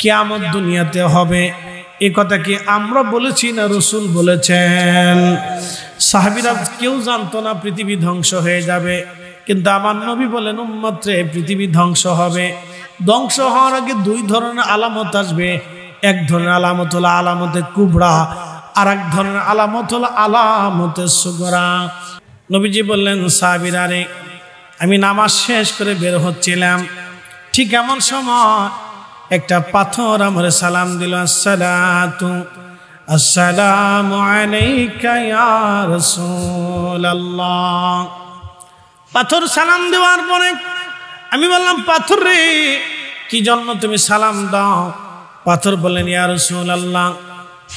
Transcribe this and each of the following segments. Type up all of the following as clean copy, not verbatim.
কিয়ামত দুনিয়াতে হবে। এই কথা কি আমরা বলেছি না রাসূল বলেছেন? সাহাবীরা কেউ জানতো না পৃথিবী ধ্বংস হয়ে যাবে, কিন্তু আমার নবী বলেন উম্মতরে পৃথিবী ধ্বংস হবে। ধ্বংস হওয়ার আগে দুই ধরনের আলামত আসবে। এক ধরনের আলামত হলো আলামতে কুবরা, আর এক ধরনের আলামত হলো আলামতে সুগরা। নবীজি বললেন সাহাবীরা রে, আমি নামাজ শেষ করে বের হচ্ছিলাম, ঠিক এমন সময় একটা পাথর আমারে সালাম দিল, আসসালামু আলাইকা ইয়া রাসূলুল্লাহ। পাথর সালাম দেওয়ার পরে আমি বললাম, পাথর রে কি জন্য তুমি সালাম দাও? পাথর বললেন, ইয়া রাসূলুল্লাহ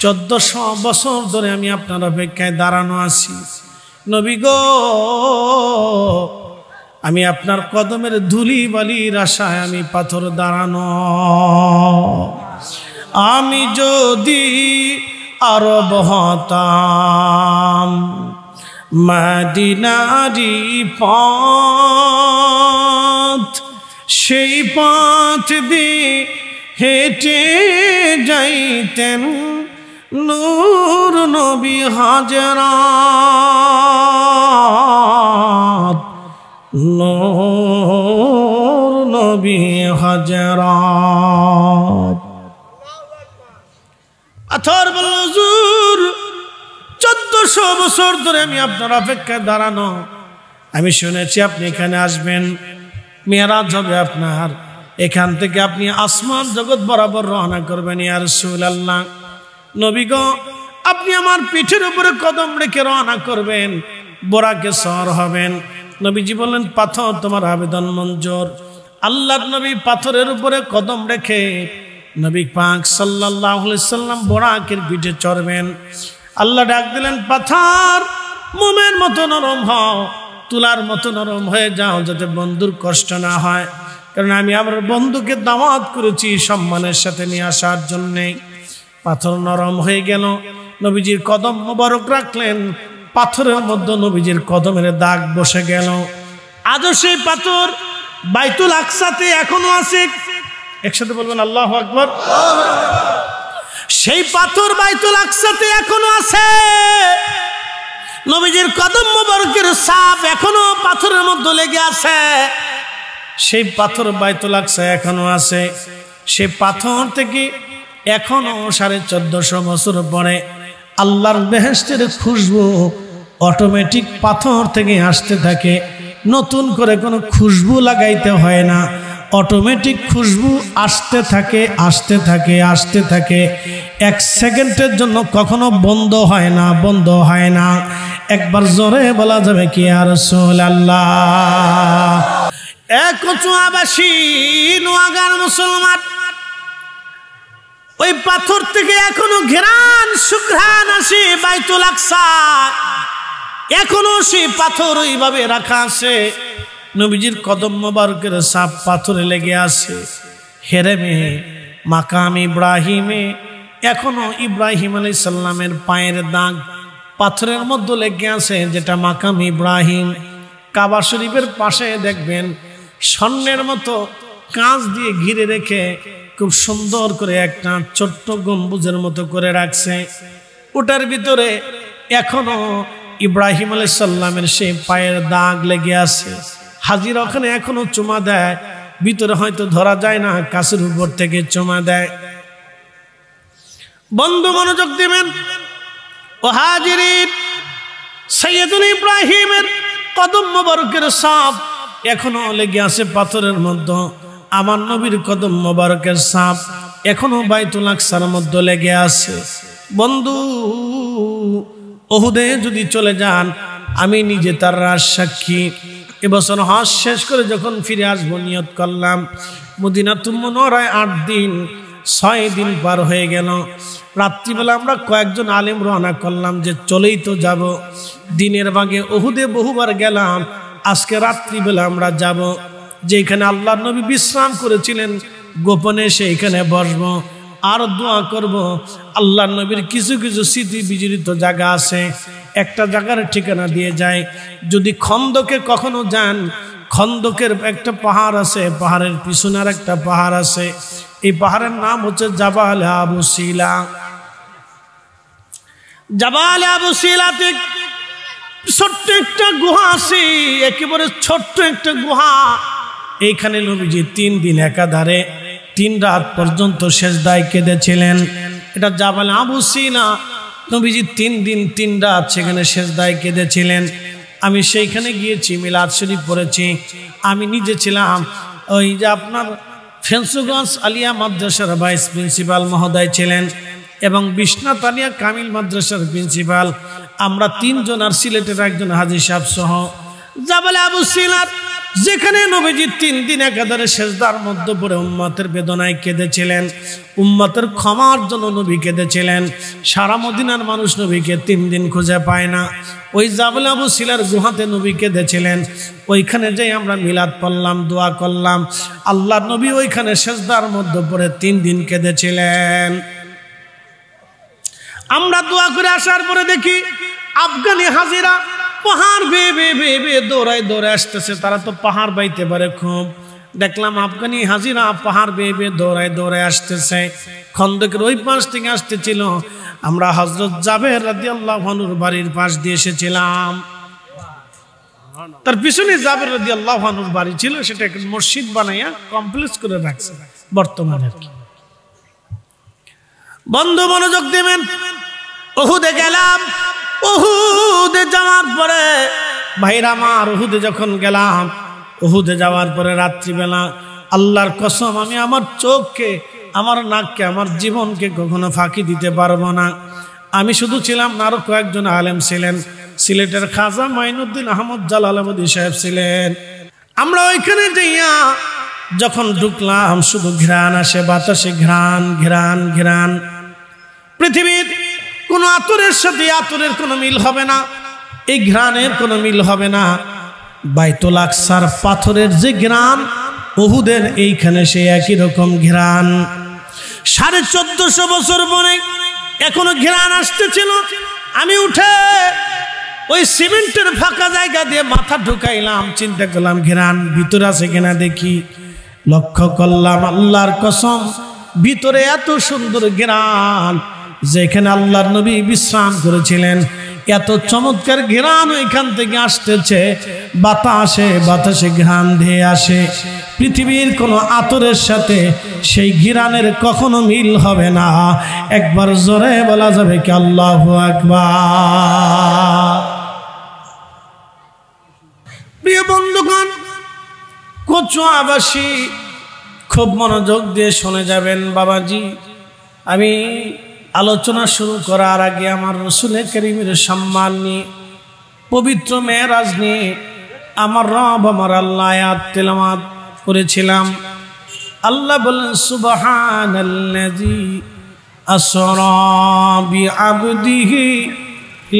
1400 বছর ধরে আমি আপনার অপেক্ষায় দাঁড়ানো আছি। নবী গো, আমি আপনার কদমের ধুলি বালির আশায় আমি পাথর দাঁড়ানো। আমি যদি আরব হতাম, মদিনারি পথ, সেই পথ দিয়ে হেঁটে যাইতেন নূর নবী হযরত, নূর নবী হযরত। পাথর বলল, হুজুর 1400 বছর ধরে আমি আপনার অপেক্ষায় দাঁড়ানো। আমি শুনেছি আপনি এখানে আসবেন, মেরাজ হবে আপনার, এখান থেকে আপনি আসমান জগৎ বরাবর রওনা করবেন। ইয়া রাসূলুল্লাহ, নবী গো, আপনি আমার পিঠের উপরে কদম রেখে রওনা করবেন, বোরাকে সওয়ার হবেন। নবীজি বললেন, পাথর তোমার আবেদন মঞ্জুর। আল্লাহর নবী পাথরের উপরে কদম রেখে নবী পাক সাল্লাল্লাহু আলাইহি সাল্লাম বোরাকের পিঠে চড়বেন। আল্লাহ ডাক দিলেন, পাথর মোমের মতো নরম হও, তুলার মতো নরম হয়ে যাও, যাতে বন্ধুর কষ্ট না হয়, কারণ আমি আমার বন্ধুকে দাওয়াত করেছি সম্মানের সাথে নিয়ে আসার জন্যে। পাথর নরম হয়ে গেল, নবীজির কদম মোবারক রাখলেন, পাথরের মধ্যে নবীজির কদমের দাগ বসে গেল। আজও সেই পাথর বাইতুল আকসাতে এখনো আছে। একসাথে বলবেন আল্লাহু আকবার। সেই পাথর বাইতুল আকসাতে এখনো আছে। নবীজির কদম মোবারকের ছাপ এখনো পাথরের মধ্যে লেগে আছে। সেই পাথর বাইতুল আকসা এখনো আছে। সেই পাথর থেকে এখনো 1450 বছর পরে আল্লাহর বেহেশতের খুশবু অটোমেটিক পাথর থেকে আসতে থাকে। নতুন করে কোনো খুশবু লাগাইতে হয় না, অটোমেটিক খুশবু আসতে থাকে, আসতে থাকে, আসতে থাকে। 1 সেকেন্ডের জন্য কখনো বন্ধ হয় না, বন্ধ হয় না। একবার জোরে বলা যাবে কি ইয়া রাসূলুল্লাহ। কচুয়াবাসী নোয়াগার মুসলমান, ওই পাথর থেকে এখনো ঘ্রাণ সুঘ্রাণ আসে বাইতুল আকসা। এখনো সেই পাথর ওইভাবে রাখা আছে। নবীজির কদম মোবারকের ছাপ পাথরে লেগে আছে। হেরেমে মাকাম ইব্রাহিমে এখনো ইব্রাহিম আলাইহিস সালামের পায়ের দাগ পাথরের মধ্যে লেগে আছে, যেটা মাকাম ইব্রাহিম। কাবা শরীফের পাশে দেখবেন স্বর্ণের মতো কাঁচ দিয়ে ঘিরে রেখে খুব সুন্দর করে একটা ছোট্ট গম্বুজের মতো করে রাখছে। ওটার ভিতরে এখনো ইব্রাহিম আলাইহিস সালামের সেই পায়ের দাগ লেগে আছে। হাজিরা ওখানে এখনো চুমা দেয়, ভিতরে হয়তো ধরা যায় না, কাছের উপর থেকে চুমা দেয়। বন্ধু মনোযোগ দিবেন, ও হাজিরিন, সাইয়্যিদুল ইব্রাহিমের কদম মোবারকের ছাপ এখনো লেগে আছে পাথরের মধ্যে। আমার নবীর কদম মোবারকের ছাপ এখনো বাইতুল আকসার মধ্যে লেগে আছে। বন্ধু, উহুদে যদি চলে যান, আমি নিজে তার রাজ সাক্ষী। এবছর হজ শেষ করে যখন ফিরে আসবো নিয়ত করলাম, মদিনাতুল মুনাওয়ারায় 8 দিন 6 দিন পার হয়ে গেল। রাত্রিবেলা আমরা কয়েকজন আলেম রওনা করলাম যে চলেই তো যাব। দিনের ভাগে উহুদে বহুবার গেলাম, আজকে রাত্রিবেলা আমরা যাব। যেখানে আল্লাহর নবী বিশ্রাম করেছিলেন গোপনে সেইখানে বসবো আর দোয়া করব। আল্লাহর নবীর কিছু কিছু স্মৃতি বিজড়িত জায়গা আছে, একটা জায়গার ঠিকানা দিয়ে যায়। যদি খন্দকে কখনো যান, খন্দকের একটা পাহাড় আছে, পাহাড়ের পিছনে আর একটা পাহাড় আছে। এই পাহাড়ের নাম হচ্ছে জাবাল আবু সিলা। জাবাল আবু সিলাতে ছোট্ট একটা গুহা আছে, একেবারে ছোট্ট একটা গুহা। এইখানে নবীজি 3 দিন একাধারে 3 রাত পর্যন্ত সেজদায় কেঁদেছিলেন। এটা জাবাল আবু সিলা। নবীজি 3 দিন 3 রাত সেখানে সেজদায় কেঁদেছিলেন। আমি সেইখানে গিয়েছি, মিলাদ শরীফ পড়েছি। আমি নিজে ছিলাম ওই যে আপনার ফেন্সুগঞ্জ আলিয়া মাদ্রাসার ভাইস প্রিন্সিপাল মহোদয় ছিলেন এবং বিশ্বনাথ আলিয়া কামিল মাদ্রাসার প্রিন্সিপাল। আমরা 3 জন আর সিলেটের একজন হাজী সাহেব সহ জাবাল আবু সিলাত, যেখানে নবীজি 3 দিন একাধারে সেজদার মধ্যে পড়ে উম্মতের বেদনায় কেঁদেছিলেন, উম্মতের ক্ষমার জন্য নবী কেঁদেছিলেন। সারা মদিনার মানুষ নবীকে 3 দিন খুঁজে পায় না। ওই জাবাল আবু সিলার গুহাতে নবী কেঁদেছিলেন। ওইখানে যাই আমরা মিলাদ পড়লাম, দোয়া করলাম। আল্লাহ নবী ওইখানে সেজদার মধ্যে পড়ে 3 দিন কেঁদেছিলেন। আমরা দোয়া করে আসার পরে দেখি আফগানি হাজিরা পাহাড় বেয়ে বেয়ে বেয়ে বেয়ে দৌড়ায় দৌড়ে আসতেছে। তারা তো পাহাড় বাইতে পারে খুব। দেখলাম আফগানি হাজিরা পাহাড় বেয়ে বেয়ে দৌড়ায় দৌড়ে আসতেছে। খন্দকের ওই পাশ থেকে আসতেছিল। আমরা হযরত জাবের রাদিয়াল্লাহু আনহুর বাড়ির পাশ দিয়ে এসেছিলাম। তার পিছনে জাবের রাদিয়াল্লাহু আনহুর বাড়ি ছিল, সেটা একটা মসজিদ বানাইয়া কমপ্লেক্স করে রাখছে বর্তমানে আর কি। বন্ধু মনোযোগ দিবেন, উহুদে গেলাম। উহুদে যাওয়ার পরে ভাইরা আমার, উহুদে যখন গেলাম, উহুদে যাওয়ার পরে রাত্রিবেলা আল্লাহর কসম আমি আমার চোখকে, আমার নাককে, আমার জীবনকে কখনো ফাঁকি দিতে পারবো না। আমি শুধু ছিলাম না, আরো কয়েকজন আলেম ছিলেন। সিলেটের খাজা মাইনুদ্দিন আহমদ জালালাবাদী সাহেব ছিলেন। আমরা ওইখানে যাইয়া যখন ঢুকলাম, শুধু ঘ্রাণ আসে বাতাসে, ঘ্রাণ ঘ্রাণ ঘ্রাণ। পৃথিবীর কোন আতরের সাথে আতরের কোনো মিল হবে না, এই ঘ্রাণের কোনো মিল হবে না। বাইতুল আকসার পাথরের যে ঘ্রাণ, উহুদের এইখানে সে একই রকম ঘ্রাণ। 1450 বছর পরে এখনো ঘ্রাণ আসতেছিল। আমি উঠে ওই সিমেন্টের ফাঁকা জায়গা দিয়ে মাথা ঢুকাইলাম, চিন্তা করলাম ঘ্রাণ ভিতরে আছে কিনা দেখি। লক্ষ্য করলাম আল্লাহর কসম ভিতরে এত সুন্দর ঘ্রাণ, যেখানে আল্লাহর নবী বিশ্রাম করেছিলেন, এত চমৎকার ঘ্রাণ ওইখান থেকে আসতেছে। বাতাসে বাতাসে ঘ্রাণ ধেয়ে আসে। পৃথিবীর কোনো আতরের সাথে সেই ঘ্রাণের কখনো মিল হবে না। একবার জোরে বলা যাবে কি আল্লাহু আকবার। প্রিয় বন্ধুগণ, কচুয়াবাসী খুব মনোযোগ দিয়ে শুনে যাবেন। বাবাজি, আমি আলোচনা শুরু করার আগে আমার রসুল করিমের সম্মান নিয়ে, পবিত্র মেরাজ নিয়ে আমার রব আমার আল্লাহ আয়াত তেলাওয়াত করেছিলাম। আল্লাহ বলেন সুবহানাল্লাযী আসরা বিআবদিহি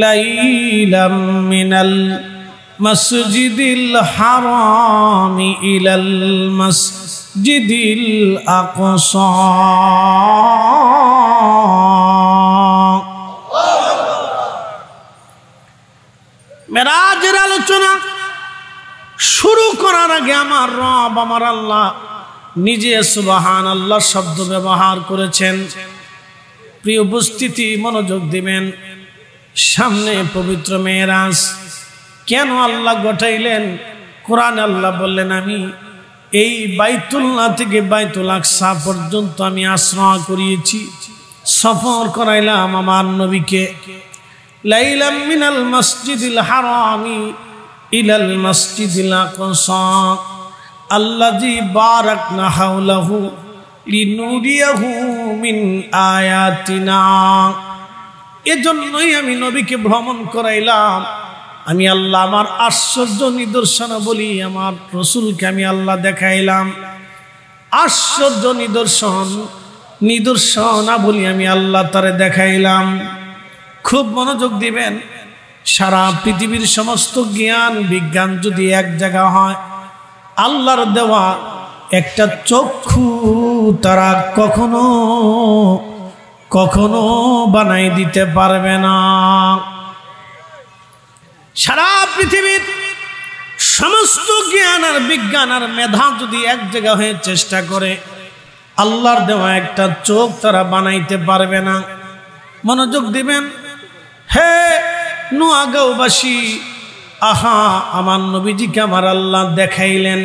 লাইলাম মিনাল মসজিদিল হারামি ইলাল মসজিদিল আকসা। মেরাজের আলোচনা শুরু করার আগে আমার রব আমার আল্লাহ নিজে সুবহানাল্লাহ শব্দ ব্যবহার করেছেন। প্রিয় উপস্থিতি, মনোযোগ দিবেন। সামনে পবিত্র মেরাজ কেন আল্লাহ ঘটাইলেন? কোরআন আল্লাহ বললেন, আমি এই বাইতুল্লাহ থেকে বাইতুল আকসা পর্যন্ত আমি আশ্রা করিয়েছি, সফর করাইলাম আমার নবীকে। লাইলাম মিনাল মসজিদিল হারামি ইলাল মসজিদিল আকসা আল্লাযী বারাকনা হাওলাহু লিনুরিয়াহু মিন আয়াতিনা। এজন্যই আমি নবীকে ভ্রমণ করাইলাম। আমি আল্লাহ আমার আশ্চর্য নিদর্শন বলি আমার রসুলকে আমি আল্লাহ দেখাইলাম। আশ্চর্য নিদর্শনা বলি আমি আল্লাহ তারে দেখাইলাম। খুব মনোযোগ দিবেন। সারা পৃথিবীর সমস্ত জ্ঞান বিজ্ঞান যদি এক জায়গা হয়, আল্লাহর দেওয়া একটা চক্ষু তারা কখনো কখনো বানাই দিতে পারবে না। সারা পৃথিবীর সমস্ত জ্ঞান আর বিজ্ঞান আর মেধা যদি এক জায়গা হয়ে চেষ্টা করে, আল্লাহর দেওয়া একটা চোখ তারা বানাইতে পারবে না। মনোযোগ দিবেন। হে নোয়াগাঁওবাসী, আহা আমার নবীজিকে আমার আল্লাহ দেখাইলেন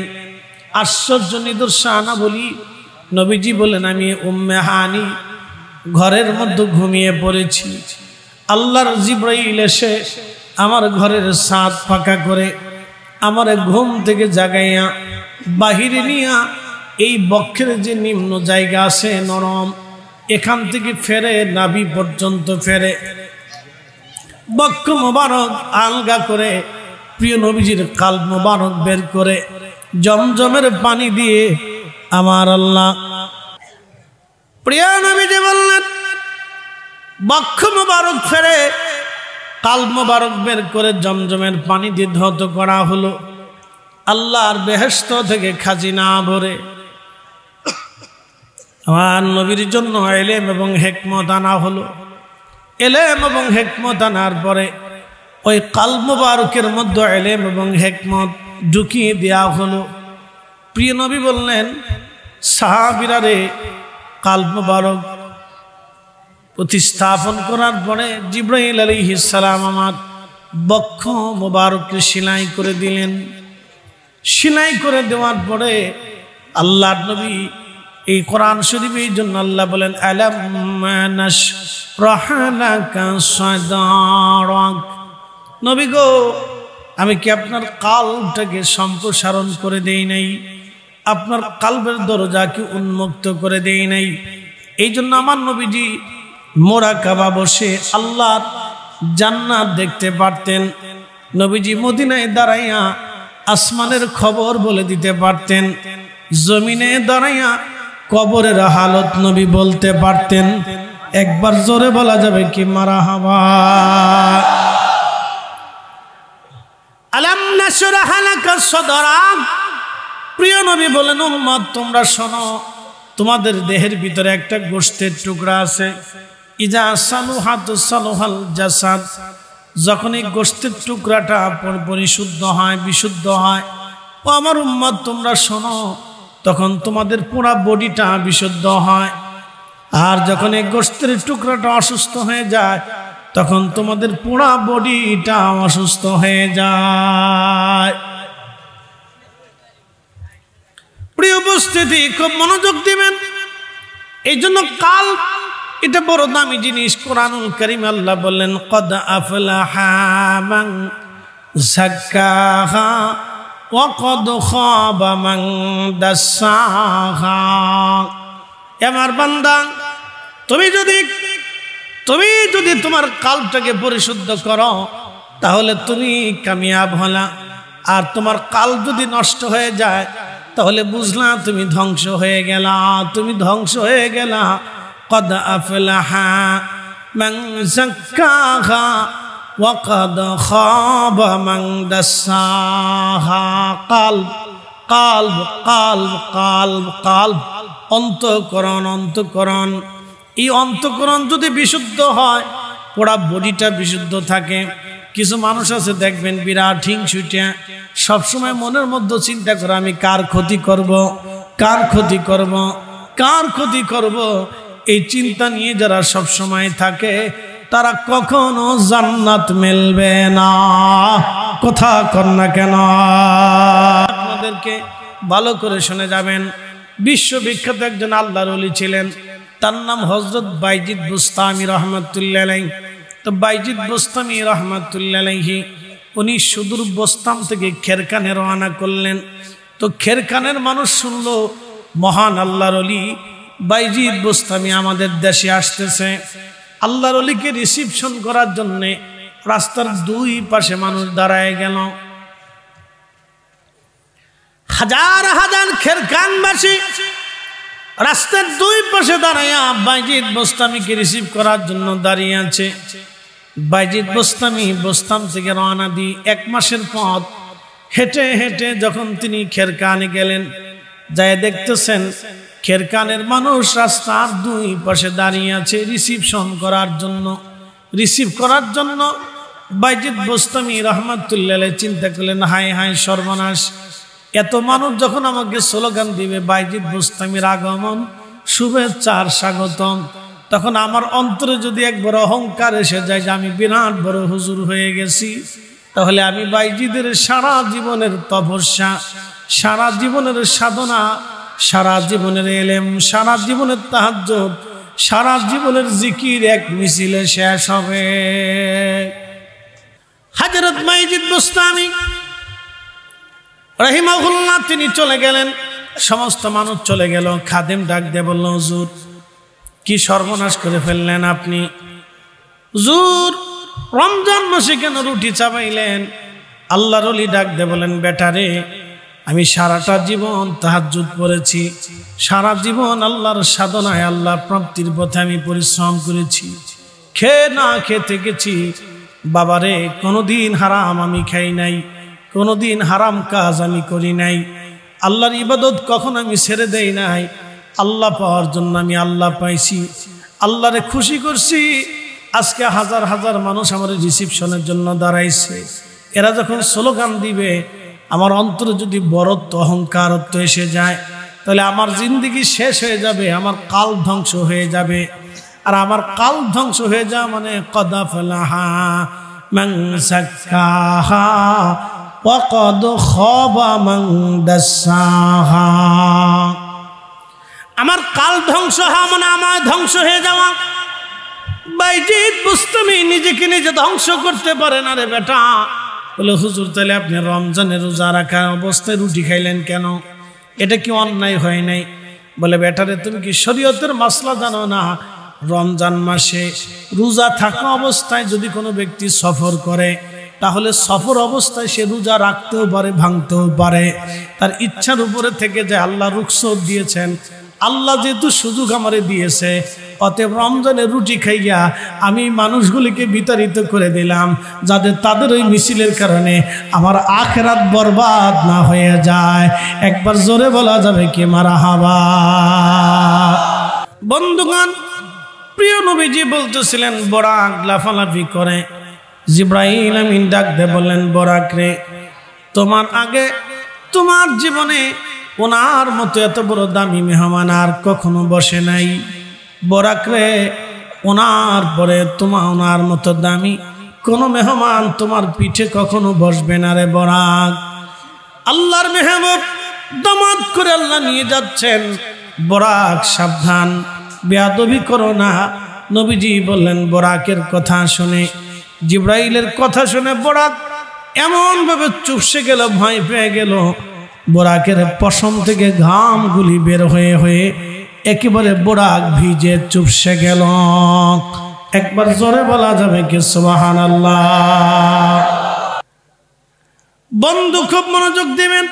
আশ্চর্য নিদর্শনাবলী। নবীজি বলেন, আমি উম্মে হানি ঘরের মধ্যে ঘুমিয়ে পড়েছি। আল্লাহর জিবরাইল এসে আমার ঘরের ছাদ ফাঁকা করে আমার ঘুম থেকে জাগাইয়া বাহিরে নিয়া এই বক্ষের যে নিম্ন জায়গা আছে নরম, এখান থেকে ফেরে নাভি পর্যন্ত ফেরে বক্ষ মোবারক আলগা করে প্রিয় নবীজির কাল্ব মোবারক বের করে জমজমের পানি দিয়ে আমার আল্লাহ প্রিয় নবীজি বললেন, বক্ষ মোবারক ফেরে কাল্ব মোবারক বের করে জমজমের পানি দিয়ে ধৌত করা হলো। আল্লাহর বেহেশত থেকে খাজিনা ভরে আমার নবীর জন্য ইলম এবং হিকমত আনা হলো। ইলম এবং হিকমত আনার পরে ওই কাল্ব মোবারকের মধ্যে ইলম এবং হিকমত ঢুকিয়ে দেওয়া হলো। প্রিয় নবী বললেন, সাহাবীরা রে, কাল্ব মোবারক প্রতিস্থাপন করার পরে জিবরাইল আলাইহিস সালাম আমার বক্ষ মোবারককে সেলাই করে দিলেন। সেলাই করে দেওয়ার পরে আল্লাহর নবী এই কোরআন শরীফের জন্য আল্লাহ বলেন, আলাম নাশরাহ লাকা সাদরাক। নবী গো, আমি কি আপনার কালবটাকে সম্প্রসারণ করে দেই নাই? আপনার কালবের দরজা কি উন্মুক্ত করে দেই নাই? এই জন্য আমার নবীজি মোরাকাবা বসে আল্লাহর জান্নাত দেখতে পারতেন। নবীজি মদিনায় দাঁড়াইয়া আসমানের খবর বলে দিতে পারতেন। জমিনে দাঁড়াইয়া কবরের হালত নবী বলতে পারতেন। একবার জোরে বলা যাবে কি মারহাবা? আলাম নাশরাহ লাকা সাদরাক। প্রিয় নবী বলেন, উম্মত তোমরা শোনো, তোমাদের দেহের ভিতরে একটা গোশতের টুকরা আছে। ইজা সালুহাত সালুহাল জাসাদ। যখন এই গোশতের টুকরাটা পরিশুদ্ধ হয়, বিশুদ্ধ হয়, ও আমার উম্মত তোমরা শোনো, তখন তোমাদের পুরা বডিটা বিশুদ্ধ হয়। আর যখন এই গোশতের টুকরাটা অসুস্থ হয়ে যায়, তখন তোমাদের পুরা বডিটা অসুস্থ হয়ে যায়। প্রিয় উপস্থিতি, খুব মনোযোগ দিবেন। এই জন্য কাল এটা বড় দামি জিনিস। কোরআনুল কারীম আল্লাহ বললেন, কদ আফলাহা মান যাক্কাহা ওয়া কদ খাবা মান দাসাহা। আমার বান্দা, তুমি যদি তোমার কালটাকে পরিশুদ্ধ করো, তাহলে তুমি কামিয়াব হলা। আর তোমার কাল যদি নষ্ট হয়ে যায়, তাহলে বুঝলা তুমি ধ্বংস হয়ে গেলা, তুমি ধ্বংস হয়ে গেলা। কদ আফলাহা মান যাক্কাহা ওয়া কদ খাবা মান দাসাহা। কালব কালব কালব কালব কালব, অন্তঃকরণ অন্তঃকরণ। এই অন্তঃকরণ যদি বিশুদ্ধ হয়, পুরা বডিটা বিশুদ্ধ থাকে। কিছু মানুষ আছে দেখবেন বিরাট হিংসুটে, সবসময় মনের মধ্যে চিন্তা করে আমি কার ক্ষতি করব, কার ক্ষতি করব, কার ক্ষতি করব। এই চিন্তা নিয়ে যারা সবসময় থাকে, তারা কখনো জান্নাত মিলবে না। কথা কর না কেন? আপনাদেরকে ভালো করে শুনে যাবেন। বিশ্ববিখ্যাত একজন আল্লাহর ওলি ছিলেন, তার নাম হযরত বাইজিদ বুস্তামি রহমাতুল্লাহ আলাইহি। তো বাইজিদ বুস্তামি রহমাতুল্লাহ আলাইহি উনি সুদূর বোস্তাম থেকে খেরকানে রওনা করলেন। তো খেরকানের মানুষ শুনলো মহান আল্লাহর ওলি বাইজিদ বুস্তামি আমাদের দেশে আসতেছে। আল্লাহর ওলিকে রিসিপশন করার জন্য রাস্তার দুই পাশে মানুষ দাঁড়ায় গেল। হাজার হাজার খেরকানবাসী রাস্তার দুই পাশে দাঁড়াইয়া বাইজিদ বুস্তামিকে রিসিভ করার জন্য দাঁড়িয়ে আছে। বাইজিদ বুস্তামি বোস্তাম থেকে রওনা দিয়ে 1 মাসের পথ হেঁটে হেঁটে যখন তিনি খেরকানে গেলেন, যায় দেখতেছেন খেরকানের মানুষ রাস্তার দুই পাশে দাঁড়িয়ে আছে রিসিপশন করার জন্য। রিসিভ করার জন্য বাইজিদ বুস্তামি রহমাতুল্লাহ আলাইহি চিন্তা করলেন, হায় হায় সর্বনাশ, এত মানুষ যখন আমাকে স্লোগান দিবে, বাইজিদ বুস্তামির আগমন শুভেচ্ছার স্বাগতম, তখন আমার অন্তরে যদি একবার অহংকার এসে যায় যে আমি বিরাট বড় হুজুর হয়ে গেছি, তাহলে আমি বাইজিদের সারা জীবনের তপস্যা, সারা জীবনের সাধনা, সারা জীবনের এলেম, সারা জীবনের তাহাজ্জুদ, সারা জীবনের জিকির এক মিছিলে শেষ হবে। হযরত বাইজিদ বুস্তামি রাহিমাহুল্লাহ তিনি চলে গেলেন, সমস্ত মানুষ চলে গেল। খাদেম ডাক দিয়ে বলল, হুজুর কি সর্বনাশ করে ফেললেন আপনি? হুজুর রমজান মাসে কেন রুটি চাবাইলেন? আল্লাহর ওলি ডাক দিয়ে বলেন, বেটারে আমি সারাটা জীবন তাহাজ্জুদ পড়েছি, সারা জীবন আল্লাহর সাধনায়, আল্লাহ প্রাপ্তির পথে আমি পরিশ্রম করেছি, খেয়ে না খেতে গেছি। বাবারে কোনোদিন হারাম আমি খাই নাই, কোনোদিন হারাম কাজ আমি করি নাই, আল্লাহর ইবাদত কখন আমি ছেড়ে দেই নাই। আল্লাহ পাওয়ার জন্য আমি আল্লাহ পাইছি, আল্লাহরে খুশি করছি। আজকে হাজার হাজার মানুষ আমার রিসিপশনের জন্য দাঁড়াইছে। এরা যখন স্লোগান দিবে, আমার অন্তরে যদি বড়ত্ব অহংকারত্ব এসে যায়, তাহলে আমার জিন্দেগি শেষ হয়ে যাবে, আমার কাল ধ্বংস হয়ে যাবে। আর আমার কাল ধ্বংস হয়ে যাওয়া মানে কদ আফলাহা মান যাক্কাহা ওয়া কদ খাবা মান দাসসাহা। আমার কাল ধ্বংস হওয়া মানে আমার ধ্বংস হয়ে যাওয়া। বাইজিদ বুস্তামি নিজেকে নিজে ধ্বংস করতে পারে না রে বেটা। বলে, হুজুর তাহলে আপনি রমজানের রোজা রাখা অবস্থায় রুটি খাইলেন কেন? এটা কি অন্যায় হয় নাই? বলে, বেটারে তুমি কি শরীয়তের মাসলা জানো না? রমজান মাসে রোজা থাকা অবস্থায় যদি কোনো ব্যক্তি সফর করে, তাহলে সফর অবস্থায় সে রোজা রাখতেও পারে, ভাঙতেও পারে, তার ইচ্ছার উপরে থেকে যে আল্লাহ রুখসত দিয়েছেন। আল্লাহ যেহেতু সুযোগ আমারে দিয়েছে, অতএব রমজানের রুটি খাইয়া আমি মানুষগুলিকে বিতাড়িত করে দিলাম, যাতে তাদের ওই মিছিলের কারণে আমার আখিরাত বরবাদ না হয়ে যায়। একবার জোরে বলা যাবে কি মারহাবা? বন্ধুগণ, প্রিয় নবীজি বলতেছিলেন, বরাক লাফালাফি করে। জিবরাইল আমিন ডাক দিয়ে বললেন, বরাক রে, তোমার আগে তোমার জীবনে ওনার মতো এত বড় দামি মেহমান আর কখনো বসে নাই। বরাক রে, ওনার পরে ওনার মতো দামি কোনো মেহমান তোমার পিঠে কখনো বসবে না রে বরাক। আল্লাহর মেহবুব দামাত করে আল্লাহ নিয়ে যাচ্ছেন। বরাক সাবধান, বেয়াদবি করো না। নবীজি বললেন, বরাকের কথা শুনে, জিবরাইলের কথা শুনে বরাক এমন ভাবে চুপসে গেল, ভয় পেয়ে গেল। বরাকের পশম থেকে ঘামগুলি বের হয়ে হয়ে একেবারে বরাক ভিজে চুপসে গেল। একবার জোরে বলা যাবে কি সুবহানাল্লাহ? বন্ধু খুব মনোযোগ দিবেন।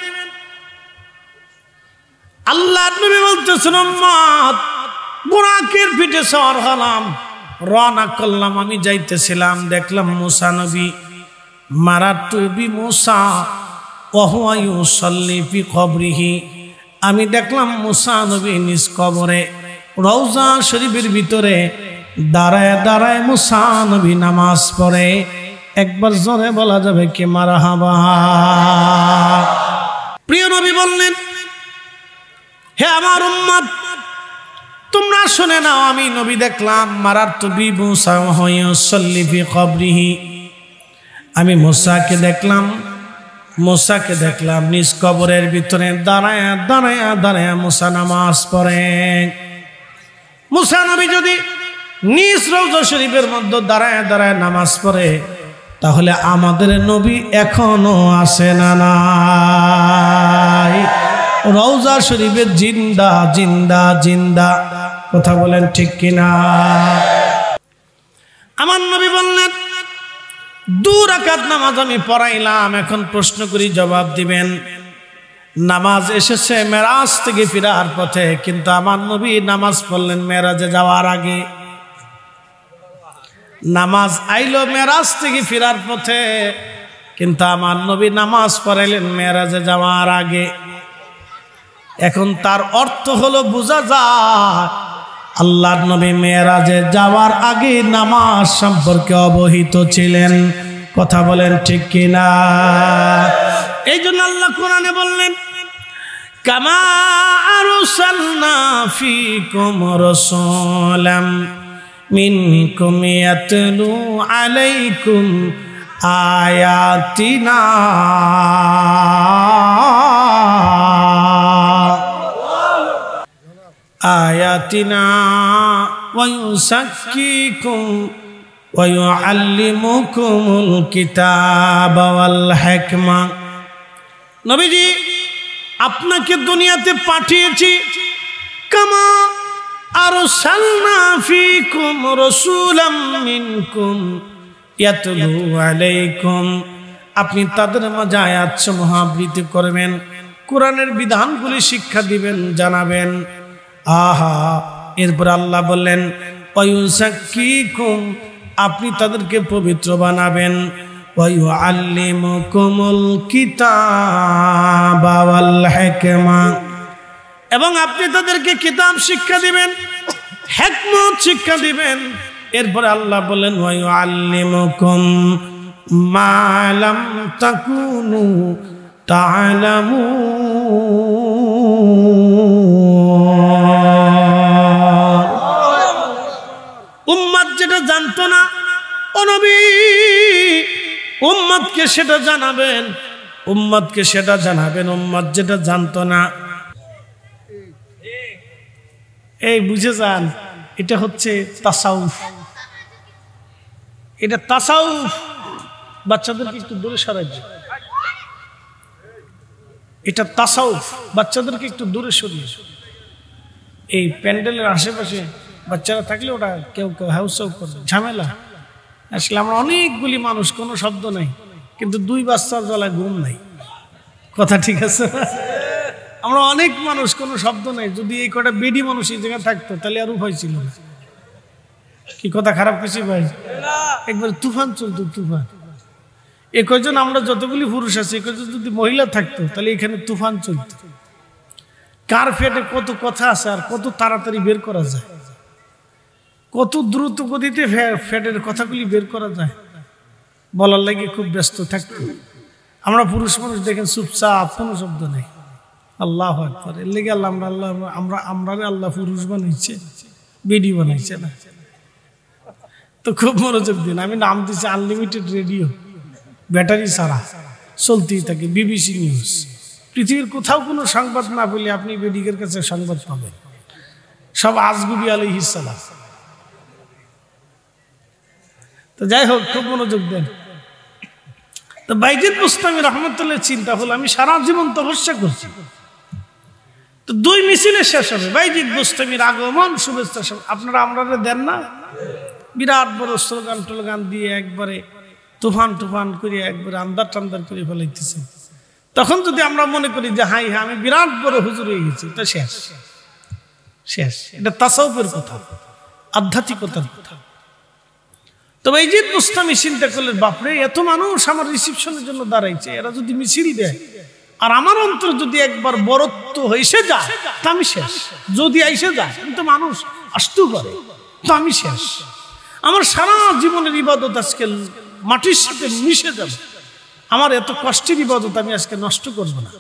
আল্লাহর নবী বলতেছেন, উম্মত বুরাকের পিঠে সওয়ার হলাম, রওনা করলাম। আমি যাইতেছিলাম, দেখলাম মুসা নবী, মারাতু বি মুসা ওয়া হুয়া ইউসাল্লি ফি কবরিহি। আমি দেখলাম মুসা নবী নিজ কবরে রওজা শরীফের ভিতরে দাঁড়ায় দাঁড়ায় মুসা নবী নামাজ পড়ে। একবার জোরে বলা যাবে কি মারহাবা? প্রিয় নবী বললেন, হে আমার উম্মত, তোমরা শুনে নাও, আমি নবী দেখলাম মারাতু বি মুসা ওয়া হুয়া ইউসাল্লি ফি কবরিহি। আমি মুসাকে দেখলাম নিজ কবরের ভিতরে দাঁড়ায় দাঁড়ায় দাঁড়ায় মুসা নামাজ পড়ে। মুসা নবী যদি নিজ রওজা শরীফের মধ্যে দাঁড়ায় দাঁড়ায় নামাজ পড়ে, তাহলে আমাদের নবী এখনো আছে না নাই? রওজা শরীফের জিন্দা জিন্দা জিন্দা, কথা বলেন ঠিক কিনা? আমার নবী বললেন, 2 রাকাত নামাজ আমি পড়াইলাম, এখন প্রশ্ন করি জবাব দিবেন। নামাজ এসেছে মেরাজ থেকে ফিরার পথে, কিন্তু আমার নবী নামাজ পড়লেন মেরাজে যাওয়ার আগে। নামাজ আইলো মেরাজ থেকে ফিরার পথে, কিন্তু আমার নবী নামাজ পড়াইলেন মেরাজে যাওয়ার আগে। এখন তার অর্থ হলো বোঝা যায় আল্লাহর নবী মেরাজে যাওয়ার আগে নামাজ সম্পর্কে অবহিত ছিলেন। কথা বলেন ঠিক কিনা? এই জন্য আল্লাহ কোরআনে বললেন, কামা আরসালনা ফীকুম রাসূলাম মিনকুম ইয়াতলু আলাইকুম আয়াতিনা ওয়া ইউযাক্কিকুম ওয়া ইউআল্লিমুকুমুল কিতাবা ওয়াল হিকমা। নবীজি, আপনাকে দুনিয়াতে পাঠিয়েছি কামা আরসালনা ফীকুম রাসূলাম মিনকুম ইয়াতলু আলাইকুম, আপনি তাদের মাঝে আয়াতসমূহ আবৃত্তি করবেন, কোরআনের বিধানগুলি শিক্ষা দিবেন, জানাবেন। আহা, এরপর আল্লাহ বললেন ওয়া ইউযাক্কিকুম, আপনি তাদেরকে পবিত্র বানাবেন, ওয়া ইউআল্লিমুকুমুল কিতাবা ওয়াল হিকমা, এবং আপনি তাদেরকে কিতাব শিক্ষা দিবেন, হিকমত শিক্ষা দিবেন। এরপরে আল্লাহ বলেন ওয়া ইউআল্লিমুকুম মা লাম তাকুনু তা'লামুন। উম্মত যেটা জানতো না, ও নবী উম্মতকে সেটা জানাবেন, উম্মতকে সেটা জানাবেন। উম্মত যেটা জানতো না, এই বুঝে যান, এটা হচ্ছে তাসাউফ। এটা তাসাউফ। বাচ্চাদেরকে একটু দূরে সরাই, এটা তাসাউফ, বাচ্চাদেরকে একটু দূরে সরিয়ে। এই প্যান্ডেলের আশেপাশে বাচ্চারা থাকলে ওটা কেউ কেউ হাউসাউ করবে, ঝামেলা। আসলে আমরা অনেকগুলি মানুষ, কোনো শব্দ নাই, কিন্তু দুই বাচ্চার জ্বালায় ঘুম নাই। কথা ঠিক আছে? আমরা অনেক মানুষ, কোনো শব্দ নাই। যদি এই কটা বেডি মানুষ এই জায়গায় থাকতো তাহলে আর উপায় ছিল না। কি কথা খারাপ কিছু ভাই? একবার তুফান চলতো, তুফান। এ কয়জন আমরা যতগুলি পুরুষ আছি, এ কয়জন যদি মহিলা থাকতো তাহলে এখানে তুফান চলত। কার ফেটে কত কথা আছে আর কত তাড়াতাড়ি বের করা যায়, কত দ্রুত গতিতে ফেটের কথাগুলি বের করা যায়, বলার লাগে খুব ব্যস্ত থাকতো। আমরা পুরুষ মানুষ দেখেন চুপচাপ, কোনো শব্দ নেই। আল্লাহু আকবার। এর লেগে আল্লাহ আমরা আল্লাহ পুরুষ বানাইছে, বেডি বানাইছে না। তো খুব মনোযোগ দিন। আমি নাম দিচ্ছি আনলিমিটেড রেডিও, ব্যাটারি ছাড়া চলতেই থাকে। BBC news. পৃথিবীর কোথাও কোনো সংবাদ না পেলে আপনি বেডিকের কাছে সংবাদ পাবেন, সব আজগুবি আলাইহিস সালাম। তো যাই হোক, খুব মনোযোগ দেন। তো বাইজিদ বুস্তামি রহমতুল্লাহ চিন্তা হলো, আমি সারা জীবন তপস্যা করছি, তো 2 মিছিলে শেষ হবে। বাইজিদ বুস্তামির আগমন, শুভেচ্ছা সব আপনারা আমরা দেন না? বিরাট বড় স্লোগান টোলগান দিয়ে একবারে তুফান টুফান করে একবারে আন্দার টান্দার করে ফেলাইতেছে। তখন যদি আমরা মনে করি যে হাই হ্যাঁ আমি বিরাট বড় হুজুর হয়ে গেছি, তা শেষ শেষ। এটা তাসাউফের কথা, আধ্যাত্মিকতার কথা। তো বাইজিদ বুস্তামি চিন্তা করলেন, বাপরে এত মানুষ আমার রিসিপশনের জন্য দাঁড়াইছে, এরা যদি মিছিল দেয় আর আমার অন্তর যদি একবার বরত্ব এসে যায় তা আমি শেষ। যদি এসে যায়, কিন্তু মানুষ আসতেও পারে, তো আমি শেষ। আমার সারা জীবনের ইবাদত আজকে মাটির সাথে মিশে যাবে। আমার এত কষ্টের ইবাদত আমি আজকে নষ্ট করবো না।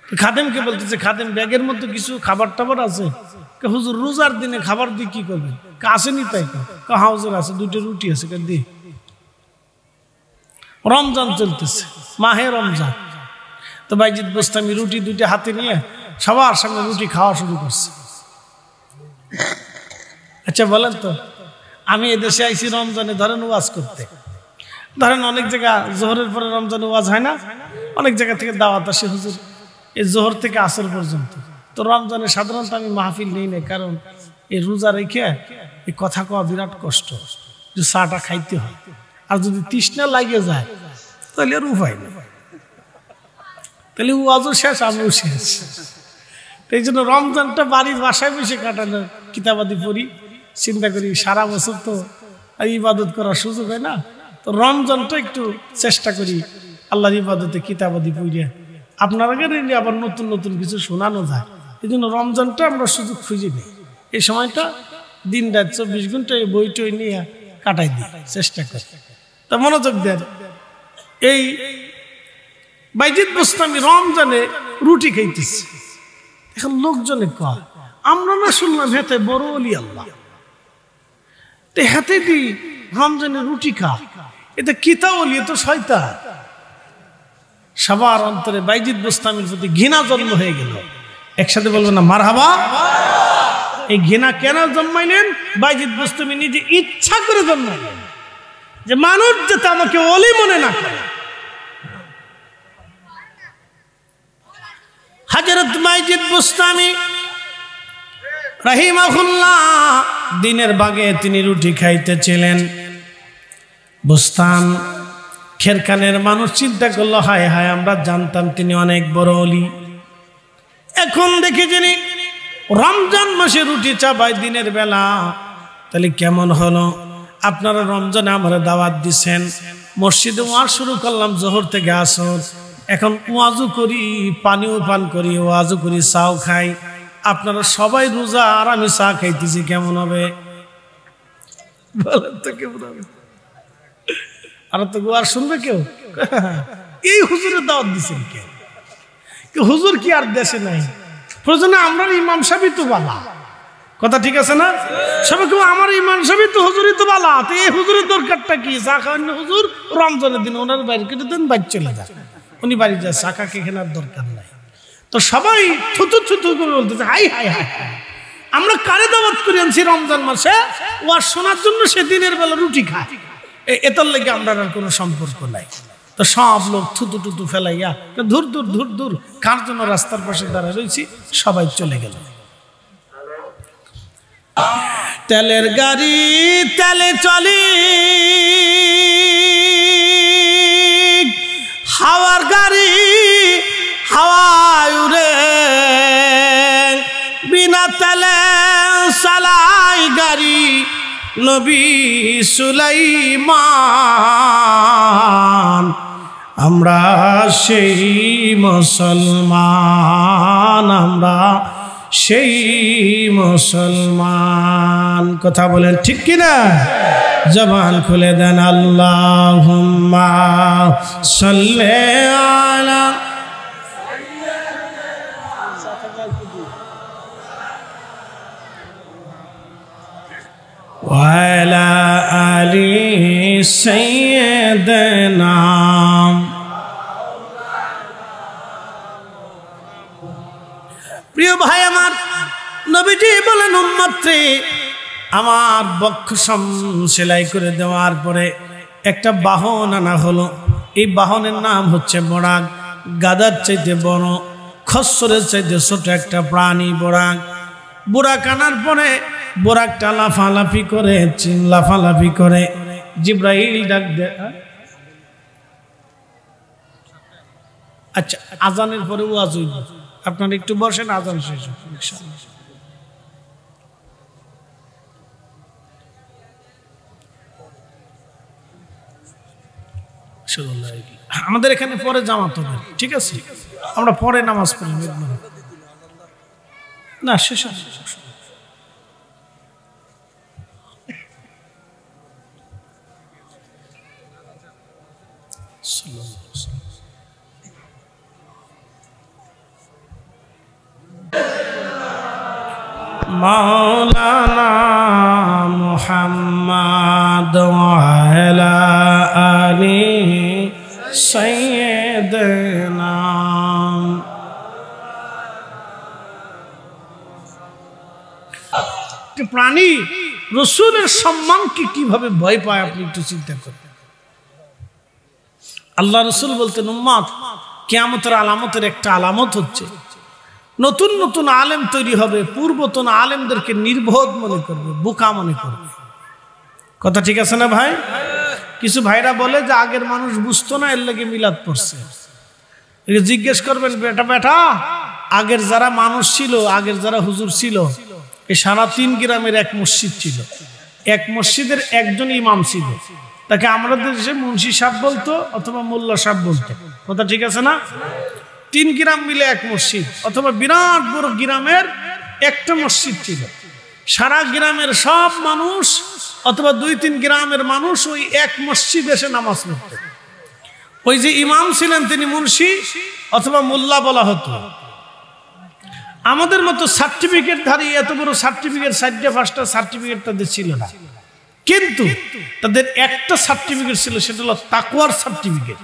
খাদেমকে বলতেছে, খাদেম ব্যাগের মধ্যে কিছু খাবার টাবার আছে? হুজুর রোজার দিনে খাবার দিয়ে কি করবেন? আসেনি তাই? হ্যাঁ হুজুর আছে, 2টা রুটি আছে, দি। রমজান চলতেছে, মাহে রমজান। তো বাইজিদ বুস্তামি রুটি 2টা হাতে নিয়ে সবার সামনে রুটি খাওয়া শুরু করছে। আচ্ছা বলেন তো, আমি এদেশে আইছি রমজানে ধরেন ওয়াজ করতে, ধরেন অনেক জায়গা জোহরের পরে রমজানে ওয়াজ হয় না, অনেক জায়গা থেকে দাওয়াত আসে হুজুর এই জোহর থেকে আসর পর্যন্ত। তো রমজানে সাধারণত আমি মাহফিল নেই না, কারণ এই রোজা রেখে এই কথা কওয়া বিরাট কষ্ট, যে চাটা খাইতে হয়, আর যদি তৃষ্ণা লাগে যায় তাহলে আর উপায় না, তাহলে ওয়াজও শেষ, আমিও শেষ। এই জন্য রমজানটা বাড়ির বাসায় বসে কাটানোর কিতাবাদি পড়ি, চিন্তা করি সারা বছর তো ইবাদত করার সুযোগ হয় না, তো রমজানটা একটু চেষ্টা করি আল্লাহর ইবাদতে কিতাবাদি পড়িয়া আপনারা নিলে আবার নতুন নতুন কিছু শোনানো যায়। এই জন্য রমজানটা আমরা সুযোগ খুঁজে নিই, এই সময়টা দিন রাত 24 ঘন্টা এই বইটই নিয়ে কাটাই দিই, চেষ্টা করি। তা মনোযোগ দেন, এই বাইজিদ বুস্তামি রমজানে রুটি খাইতেছে। এখন লোকজনে কয় আমরা না শুনলাম হেতে বড় অলি আল্লাহ, তে হেতে দি রমজানে রুটি খা, এটা কিতা অলি, তো শয়তান। সবার অন্তরে বাইজিদ বুস্তামির প্রতি ঘৃণা জন্ম হয়ে গেল। একসাথে বলবেন না মারহাবা। এই ঘৃণা কেন জন্মাইলেন? বাইজিদ বুস্তামি নিজে ইচ্ছা করে জন্মাইলেন যে মানুষ যাতে আমাকে অলি মনে না করে। হযরত বাইজিদ বুস্তামি রাহিমাহুল্লাহ দিনের ভাগে তিনি রুটি খাইতেছিলেন। বুস্তান খেরখানের মানুষ চিন্তা করলো, হায় হায় আমরা জানতাম তিনি অনেক বড় অলি, এখন দেখে যিনি রমজান মাসে রুটি চাপায় দিনের বেলা, তাহলে কেমন হলো? আপনারা রমজানে আমার দাওয়াত দিচ্ছেন, মসজিদে ওয়াজ শুরু করলাম জোহর থেকে আসর, এখন ওয়াজও করি, পানিও পান করি, ওয়াজও করি, চাও খাই, আপনারা সবাই রোজা আর আমি চা খাইতেছি, কেমন হবে? বলেন তো কেমন হবে? আর তো ওয়াজ শুনবে কেউ? এই হুজুরের দাওয়াত দিচ্ছেন কেউ? হুজুর কি আর দেশে নাই? প্রয়োজনে আমরা ইমাম সাহেবই তো বালা, কথা ঠিক আছে না? সবাই কেউ আমার ইমাম সাহেবই তো হুজুরই তো বালা, তো এই হুজুরের দরকারটা কি? চা খাওয়ান হুজুর রমজানের দিন ওনার বাড়ি কেটে দেন, বাড়ি চলে যান, উনি বাড়ি যায়, চা খা কেনার দরকার নাই। তো সবাই থুতু থুতু করে বলতেছে, হাই হাই হাই হাই, আমরা কারে দাওয়াত করে আনছি রমজান মাসে ওয়াজ শোনার জন্য, সে দিনের বেলা রুটি খায়, এটার লেগে আমরা আর কোনো সম্পর্ক নাই। তো সব লোক থুতু টুতু ফেলাইয়া ধুর দূর ধুর দূর কার জন্য রাস্তার পাশে দাঁড়ায় রয়েছি, সবাই চলে গেল। তেলের গাড়ি তেলে চলি, হাওয়ার গাড়ি হাওয়ায় উড়ে, বিনা তেলে চালাই গাড়ি নবী সুলাইমান। আমরা সেই মুসলমান, আমরা সেই মুসলমান, কথা বলেন ঠিক কিনা? জবান খুলে দেন আল্লাহুম্মা সাল্লি আলা ওয়ালা আলি সাইয়্যিদিনা। প্রিয় ভাই আমার, নবীজি বলেন উম্মতরে, আমার বক্ষ সেলাই করে দেওয়ার পরে একটা বাহন আনা হলো। এই বাহনের নাম হচ্ছে বোরাক। গাদার চাইতে বড়, খচ্চরের চাইতে ছোট একটা প্রাণী বোরাক। বোরাক আনার পরে বোরাকটা লাফালাফি করে, লাফালাফি করে। জিব্রাইল ডাক দেয়, আচ্ছা আজানের পরে ওয়াজ হইল, আপনারা একটু বসেন, আজান শেষ হবে ইনশাআল্লাহ। আমাদের এখানে পরে জামাত হবে, ঠিক আছে? আমরা পরে নামাজ পড়ি না, শেষ মাওলানা মুহাম্মদ ওয়ালা আলি সাইয়্যিদিনা। প্রাণী রাসূলের সম্মানকে কিভাবে ভয় পায় আপনি একটু চিন্তা করবেন। আল্লাহ রাসূল বলতেন, উম্মত কিয়ামতের আলামতের একটা আলামত হচ্ছে নতুন নতুন আলেম তৈরি হবে, পূর্বতন আলেমদেরকে নির্বোধ মনে করবে, বোকা মনে করবে। কথা ঠিক আছে না ভাই? কিছু ভাইরা বলে যে আগের মানুষ বুঝতো না, এর লাগে মিলাদ পড়ছে। জিজ্ঞেস করবেন, বেটা বেটা আগের যারা মানুষ ছিল, আগের যারা হুজুর ছিল, এই সারা 3 গ্রামের এক মসজিদ ছিল, এক মসজিদের একজন ইমাম ছিল, তাকে আমাদের দেশে মুন্সি সাহেব বলতো অথবা মোল্লা সাহেব বলতো। কথা ঠিক আছে না? 3 গ্রাম মিলে এক মসজিদ, অথবা বিরাট বড় গ্রামের একটা মসজিদ ছিল। সারা গ্রামের সব মানুষ অথবা 2-3 গ্রামের মানুষ ওই এক মসজিদে এসে নামাজ পড়ত। ওই যে ইমাম ছিলেন তিনি মুন্সি অথবা মোল্লা বলা হতো। আমাদের মতো সার্টিফিকেট ধারী এত বড় সার্টিফিকেট 4-5টা সার্টিফিকেট তাদের ছিল না, কিন্তু তাদের একটা সার্টিফিকেট ছিল, সেটা হলো তাকওয়ার সার্টিফিকেট।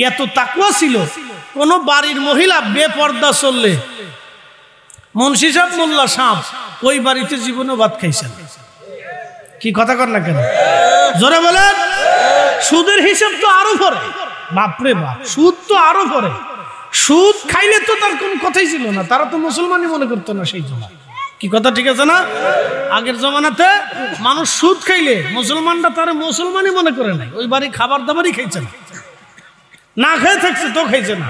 এত তাকওয়া ছিল, কোন বাড়ির মহিলা বেপর্দা চললে মুন্সি সাহেব মোল্লা সাহেব ওই বাড়িতে জীবনে ভাত খাইছেন। কি কথা কর না কেন? জোরে বলেন। সুদের হিসাব তো আরো পরে, বাপরে বাপ, সুদ তো আরো পরে। সুদ খাইলে তো তার কোন কথাই ছিল না, তারা তো মুসলমানই মনে করতো না সেই জমা। কি কথা ঠিক আছে না? আগের জমানাতে মানুষ সুদ খাইলে মুসলমানরা তারা মুসলমানই মনে করে নাই, ওই বাড়ি খাবার দাবারই খাইছে না, না খেয়ে থাকছে তো খাইছে না।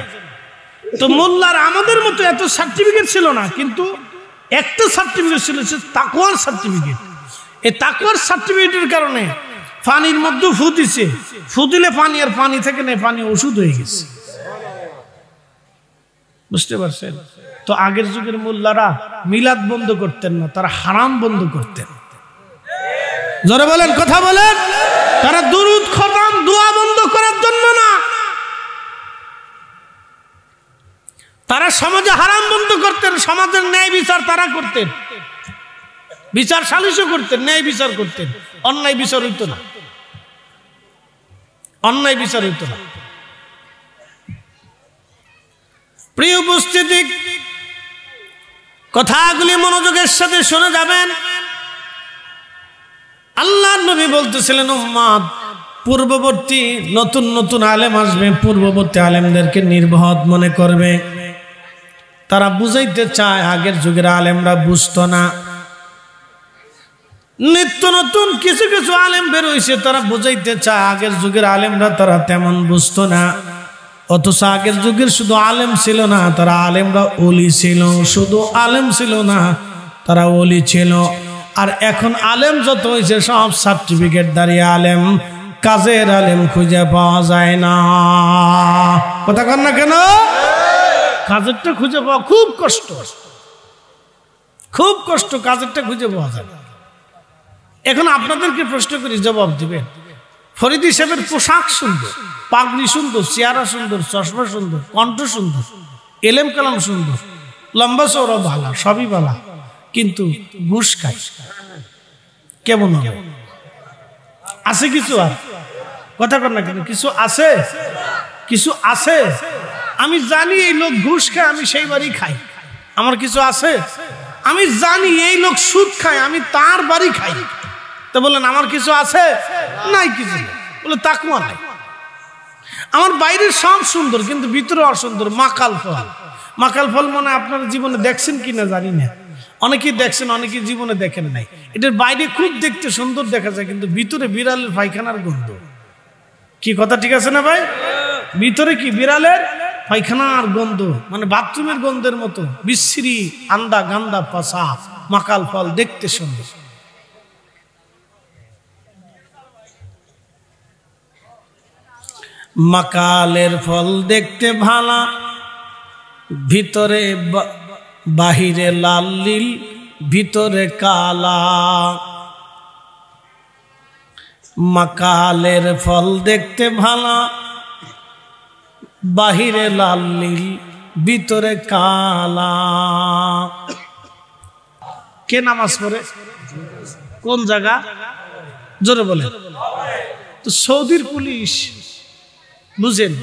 তো মোল্লার আমাদের মতো এত সার্টিফিকেট ছিল না, কিন্তু একটা সার্টিফিকেট ছিল, সে তাকওয়ার সার্টিফিকেট। এই তাকওয়ার সার্টিফিকেটের কারণে পানির মধ্যে ফু দিছে, ফু দিলে পানি আর পানি থেকে নেই, পানি ওষুধ হয়ে গেছে। বুঝতে পারছেন? তো আগের যুগের মোল্লারা মিলাদ বন্ধ করতেন না, তারা হারাম বন্ধ করতেন। জোরে বলেন, কথা বলেন। তারা দুরুদ খতম দোয়া বন্ধ করার জন্য না, তারা সমাজে হারাম বন্ধ করতেন, সমাজের ন্যায় বিচার তারা করতেন, বিচার সালিশও করতেন, ন্যায় বিচার করতেন, অন্যায় বিচার হইতো না, অন্যায় বিচার হইতো না। প্রিয় উপস্থিতি, কথাগুলি মনোযোগের সাথে শুনে যাবেন। আল্লাহর নবী বলতেছিলেন, উম্মত পূর্ববর্তী নতুন নতুন আলেম আসবে, পূর্ববর্তী আলেমদেরকে নির্বোধ মনে করবে। তারা বুঝাইতে চায় আগের যুগের আলেমরা বুঝতো না। নিত্য নতুন কিছু কিছু আলেম বের হইছে, তারা বুঝাইতে চায় আগের যুগের আলেমরা তারা তেমন বুঝতো না। অথচ আগের যুগের শুধু আলেম ছিল না, তারা আলেমরা ওলি ছিল। শুধু আলেম ছিল না, তারা ওলি ছিল। আর এখন আলেম যত হয়েছে সব সার্টিফিকেট দাঁড়িয়ে আলেম, কাজের আলেম খুঁজে পাওয়া যায় না। কথা কন না কেন? কাজেরটা খুঁজে পাওয়া খুব কষ্ট, খুব কষ্ট, কাজেরটা খুঁজে পাওয়া যায়। এখন আপনাদেরকে প্রশ্ন করি, জবাব দিবেন। ফরিদি সাহেবের পোশাক সুন্দর, পাগড়ি সুন্দর, চেহারা সুন্দর, চশমা সুন্দর, কণ্ঠ সুন্দর, এলেম কালাম সুন্দর, লম্বা চৌড়া ভালা, সবই ভালা, কিন্তু ঘুষ খায়, কেমন হবে? আছে কিছু? আর কথা কর না কেন? কিছু আছে, কিছু আছে। আমি জানি এই লোক ঘুষ খায়, আমি সেই বাড়ি খাই, আমার কিছু আছে। আমি জানি এই লোক সুদ খায়, আমি তার বাড়ি খাই, তো বলেন আমার কিছু আছে? নাই, কিছু বলে তাকওয়া নাই। আমার বাইরের সব সুন্দর, কিন্তু ভিতরে অসুন্দর। মাকাল ফল, মাকাল ফল মনে আপনারা জীবনে দেখছেন কিনা জানি না, অনেকেই দেখছেন, অনেকেই জীবনে দেখেন নাই। এটার বাইরে খুব দেখতে সুন্দর দেখা যায়, কিন্তু ভিতরে বিড়ালের পায়খানার গন্ধ। কি কথা ঠিক আছে না ভাই? ভিতরে কি বিড়ালের পায়খানার গন্ধ, মানে বাথরুমের গন্ধের মতো বিশ্রী, আন্দা গান্দা পাশা। মাকাল ফল দেখতে সুন্দর। মাকালের ফল দেখতে ভালা, ভিতরে বাহিরে লাল নীল, ভিতরে কালা। মাকালের ফল দেখতে ভালা, বাহিরে লাল নীল, ভিতরে কালা। কে নামাজ পড়ে? কোন জায়গা? জোরে বলে। তো সৌদির পুলিশ, বুঝেন,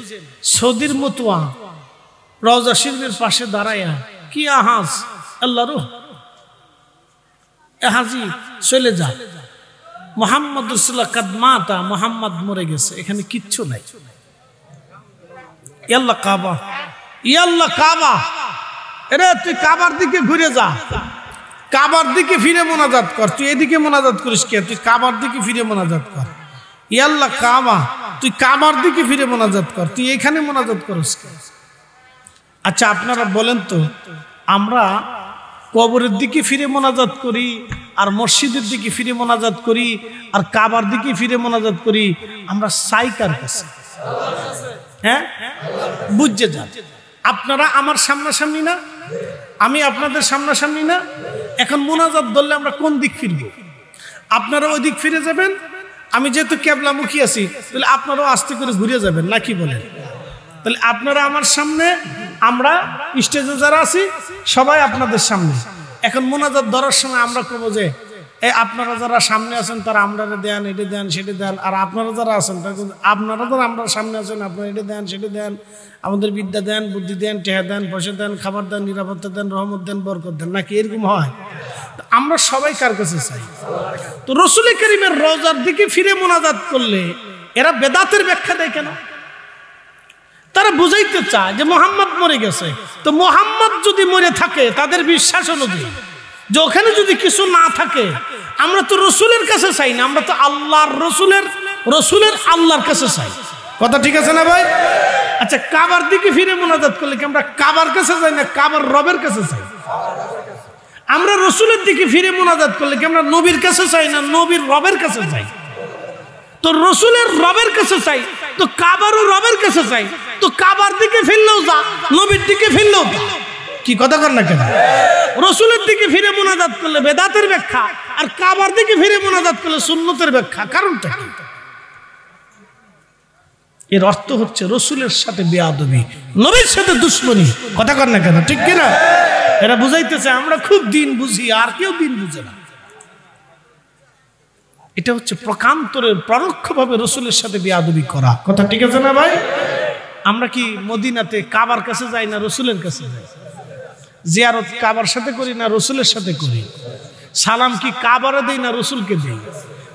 সৌদির মতুয়া রওজা শরীফের পাশে দাঁড়ায়া কি আহাজ, আল্লাহ রুহ হাজি চলে যা, মোহাম্মদ রাসূলুল্লাহ কাদমাতা, মোহাম্মদ মরে গেছে, এখানে কিচ্ছু নাই। ইয়াল্লাহ কাবা, ইয়াল্লাহ কাবা। এরে তুই কাবার দিকে ঘুরে যা, কাবার দিকে ফিরে মোনাজাত কর। তুই এদিকে মোনাজাত করিস কে? তুই কাবার দিকে ফিরে মোনাজাত কর। ইয়াল্লাহ কাবা, তুই কাবার দিকে ফিরে মোনাজাত কর, তুই এখানে মোনাজাত করিস কে? আচ্ছা আপনারা বলেন তো, আমরা কবরের দিকে ফিরে মোনাজাত করি, আর মসজিদের দিকে ফিরে মোনাজাত করি, আর কাবার দিকে ফিরে মোনাজাত করি, আমরা চাই কার কাছে? হ্যাঁ, বুঝছে যান। আপনারা আমার সামনাসামনি না, আমি আপনাদের সামনাসামনি না। এখন মোনাজাত ধরলে আমরা কোন দিক ফিরব? আপনারা ওই দিক ফিরে যাবেন, আমি যেহেতু কেবলামুখী আছি, তাহলে আপনারাও আস্তে করে ঘুরে যাবেন, নাকি বলেন? তাহলে আপনারা আমার সামনে, আমরা স্টেজে যারা আছি সবাই আপনাদের সামনে। এখন মোনাজাত ধরার সময় আমরা করবো যে আপনারা যারা সামনে আছেন তারা আমরা দেন, এটি দেন, সেটি দেন, আর আপনারা যারা আছেন আপনারা যারা আমরা সামনে আছেন আপনারা এটি দেন, সেটি দেন, আমাদের বিদ্যা দেন, বুদ্ধি দেন, টেহা দেন, পয়সা দেন, খাবার দেন, নিরাপত্তা দেন, রহমত দেন, বরকত দেন, নাকি এরকম হয়? আমরা সবাই কার কাছে চাই? তো রসুল করিমের রওজার দিকে ফিরে মোনাজাত করলে এরা বেদাতের ব্যাখ্যা দেয় কেন? তারা বুঝাইতে চায় যে মোহাম্মদ মরে গেছে, তো মোহাম্মদ যদি মরে থাকে তাদের বিশ্বাস অনুযায়ী যে ওখানে যদি কিছু না থাকে, আমরা তো রসুলের কাছে চাই না, আমরা তো আল্লাহর রসুলের আল্লাহর কাছে চাই। কথা ঠিক আছে না ভাই? আচ্ছা, কাবার দিকে ফিরে মোনাজাত করলে কি আমরা কাবার কাছে চাই না কাবার রবের কাছে চাই? আমরা রসুলের দিকে ফিরে মোনাজাত করলে কি আমরা নবীর কাছে চাই না নবীর রবের কাছে চাই? তো রসুলের রবের কাছে চাই, তো কাবারও রবের কাছে চাই, তো কাবার দিকে ফিরলেও যা, নবীর দিকে ফিরলেও যা। কি কথা কর না কেন? রসুলের দিকে ফিরে মোনাজাত করলে বেদাতের ব্যাখ্যা, আর কাবার দিকে ফিরে মোনাজাত করলে সুন্নতের ব্যাখ্যা। কারণটা কি? এর অর্থ হচ্ছে রসুলের সাথে বেয়াদবি, নবীর সাথে দুশ্মনী। কথা কর না কেন? ঠিক কিনা? এরা বুঝাইতেছে আমরা খুব দিন বুঝি, আর কেউ দিন বুঝে না। এটা হচ্ছে প্রকান্তরের পরোক্ষভাবে রসুলের সাথে বেয়াদবি করা। কথা ঠিক আছে না ভাই? আমরা কি মদিনাতে কাবার কাছে যাই না রসুলের কাছে যাই? জিয়ারত কাবার সাথে করি না রসুলের সাথে করি? সালাম কি কাবারে দেই না রসুলকে দেই?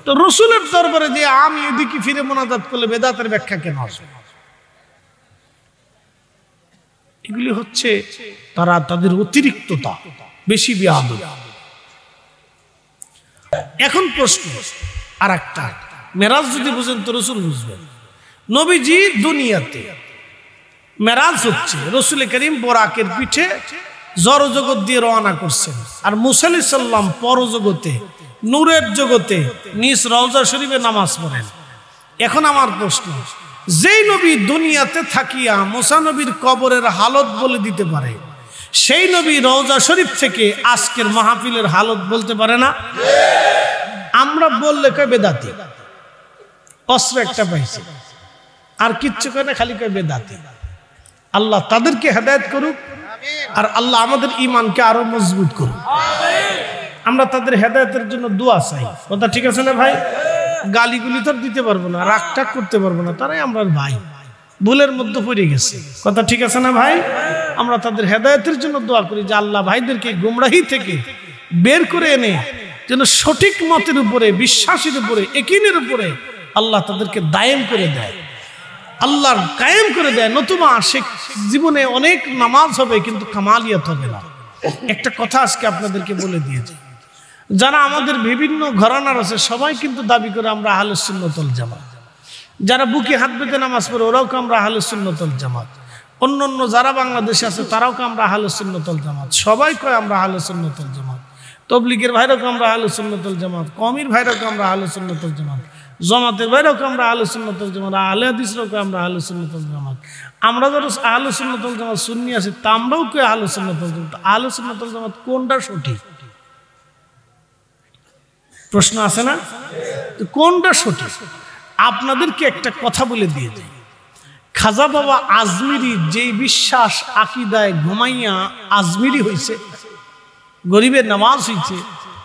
তো রসুলের দরবারে যে আমি এদিকে ফিরে মোনাজাত করলে বেদাতের ব্যাখ্যা কেন আসবে? এগুলি হচ্ছে তারা তাদের অতিরিক্ততা, বেশি বেয়াদবি। এখন প্রশ্ন আর একটা, মেরাজ যদি বুঝেন তো রসুল বুঝবেন। নবীজি দুনিয়াতে মেরাজ হচ্ছে, রসুল করিম বোরাকের পিঠে জড়জগৎ দিয়ে রওনা করছেন, আর মুসা আলাইহিস সালাম পরজগতে নূরের জগতে নিজ রওজা শরীফে নামাজ পড়েন। এখন আমার প্রশ্ন, যেই নবী দুনিয়াতে থাকিয়া মুসা নবীর কবরের হালত বলে দিতে পারে, সেই নবী রওজা শরীফ থেকে আজকের মাহফিলের হালত বলতে পারে না? আমরা বললে কয় বেদাতি, অস্ত্র একটা পাইছে, আর কিচ্ছু কয় না, খালি কয় বেদাতি। আল্লাহ তাদেরকে হেদায়েত করুক, আর আল্লাহ আমাদের ঈমানকে আরো মজবুত করুক। আমরা তাদের হেদায়েতের জন্য দোয়া চাই। কথা ঠিক আছে না ভাই? গালিগুলি তো দিতে পারবো না, রাগটাগ করতে পারবো না, তারাই আমরা ভাই, ভুলের মধ্যে পড়ে গেছে। কথা ঠিক আছে না ভাই? আমরা তাদের হেদায়েতের জন্য দোয়া করি যে আল্লাহ ভাইদেরকে গুমরাহি থেকে বের করে এনে যেন সঠিক মতের উপরে, বিশ্বাসের উপরে, ইয়াকিনের উপরে আল্লাহ তাদেরকে দায়েম করে দেয়, আল্লাহর কায়েম করে দেয়। নতুবা সে জীবনে অনেক নামাজ হবে কিন্তু কামালিয়াত হবে না। একটা কথা আজকে আপনাদেরকে বলে দিয়েছি, যারা আমাদের বিভিন্ন ঘরানার আছে সবাই কিন্তু দাবি করে আমরা আহলে সুন্নাত ওয়াল জামাত। যারা বুকে হাত বেঁধে নামাজ পড়ে ওরাও কে আমরা আহলে সুন্নাত ওয়াল জামাত। অন্যান্য যারা বাংলাদেশে আছে তারাও কে আমরা আহলে সুন্নাত ওয়াল জামাত। সবাই কয় আমরা আহলে সুন্নাত ওয়াল জামাত। তবলিগের ভাইরাও কে আমরা আহলে সুন্নাত ওয়াল জামাত, কওমির ভাইরাও কে আমরা আহলে সুন্নাত ওয়াল জামাত, জামাতের ভাইরাও কে আমরা আহলে সুন্নাত ওয়াল জামাত, আহলে হাদিসরাও কে আমরা আহলে সুন্নাত ওয়াল জামাত। আমরা যারা আহলে সুন্নাত ওয়াল জামাত সুন্নি আছি তা আমরাও কে আহলে সুন্নাত ওয়াল জামাত। আহলে সুন্নাত ওয়াল জামাত কোনটা সঠিক? প্রশ্ন আছে না? কোনটা সঠিক? আপনাদেরকে একটা কথা বলে দিয়ে যাই, খাজা বাবা আজমিরি যেই বিশ্বাস আকীদায় ঘুমাইয়া আজমিরি হইছে, গরিবের নামাজ হইছে,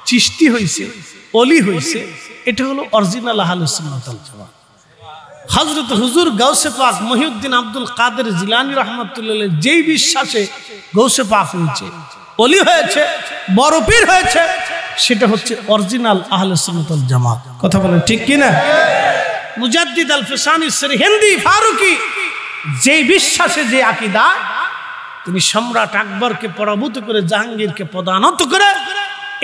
চিশতি হইছে, অলি হইছে, এটা হলো অরিজিনাল আহলে সুন্নাত ওয়াল জামাত। হযরত হুজুর গাউসে পাক মহিউদ্দিন আব্দুল কাদের জিলানী রাহমাতুল্লাহ যেই বিশ্বাসে গাউসে পাক হয়েছে, অলি হয়েছে, বড় পীর হয়েছে, সেটা হচ্ছে অরিজিনাল আহলে সুন্নাত ওয়াল জামাত। কথা বলেন ঠিক কি না? মুজাদ্দিদ আল ফিসানি সিরহিন্দি ফারুকি যেই বিশ্বাসে, যে আকীদা, তিনি সম্রাট আকবরকে পরাভূত করে জাহাঙ্গীরকে পদানত করে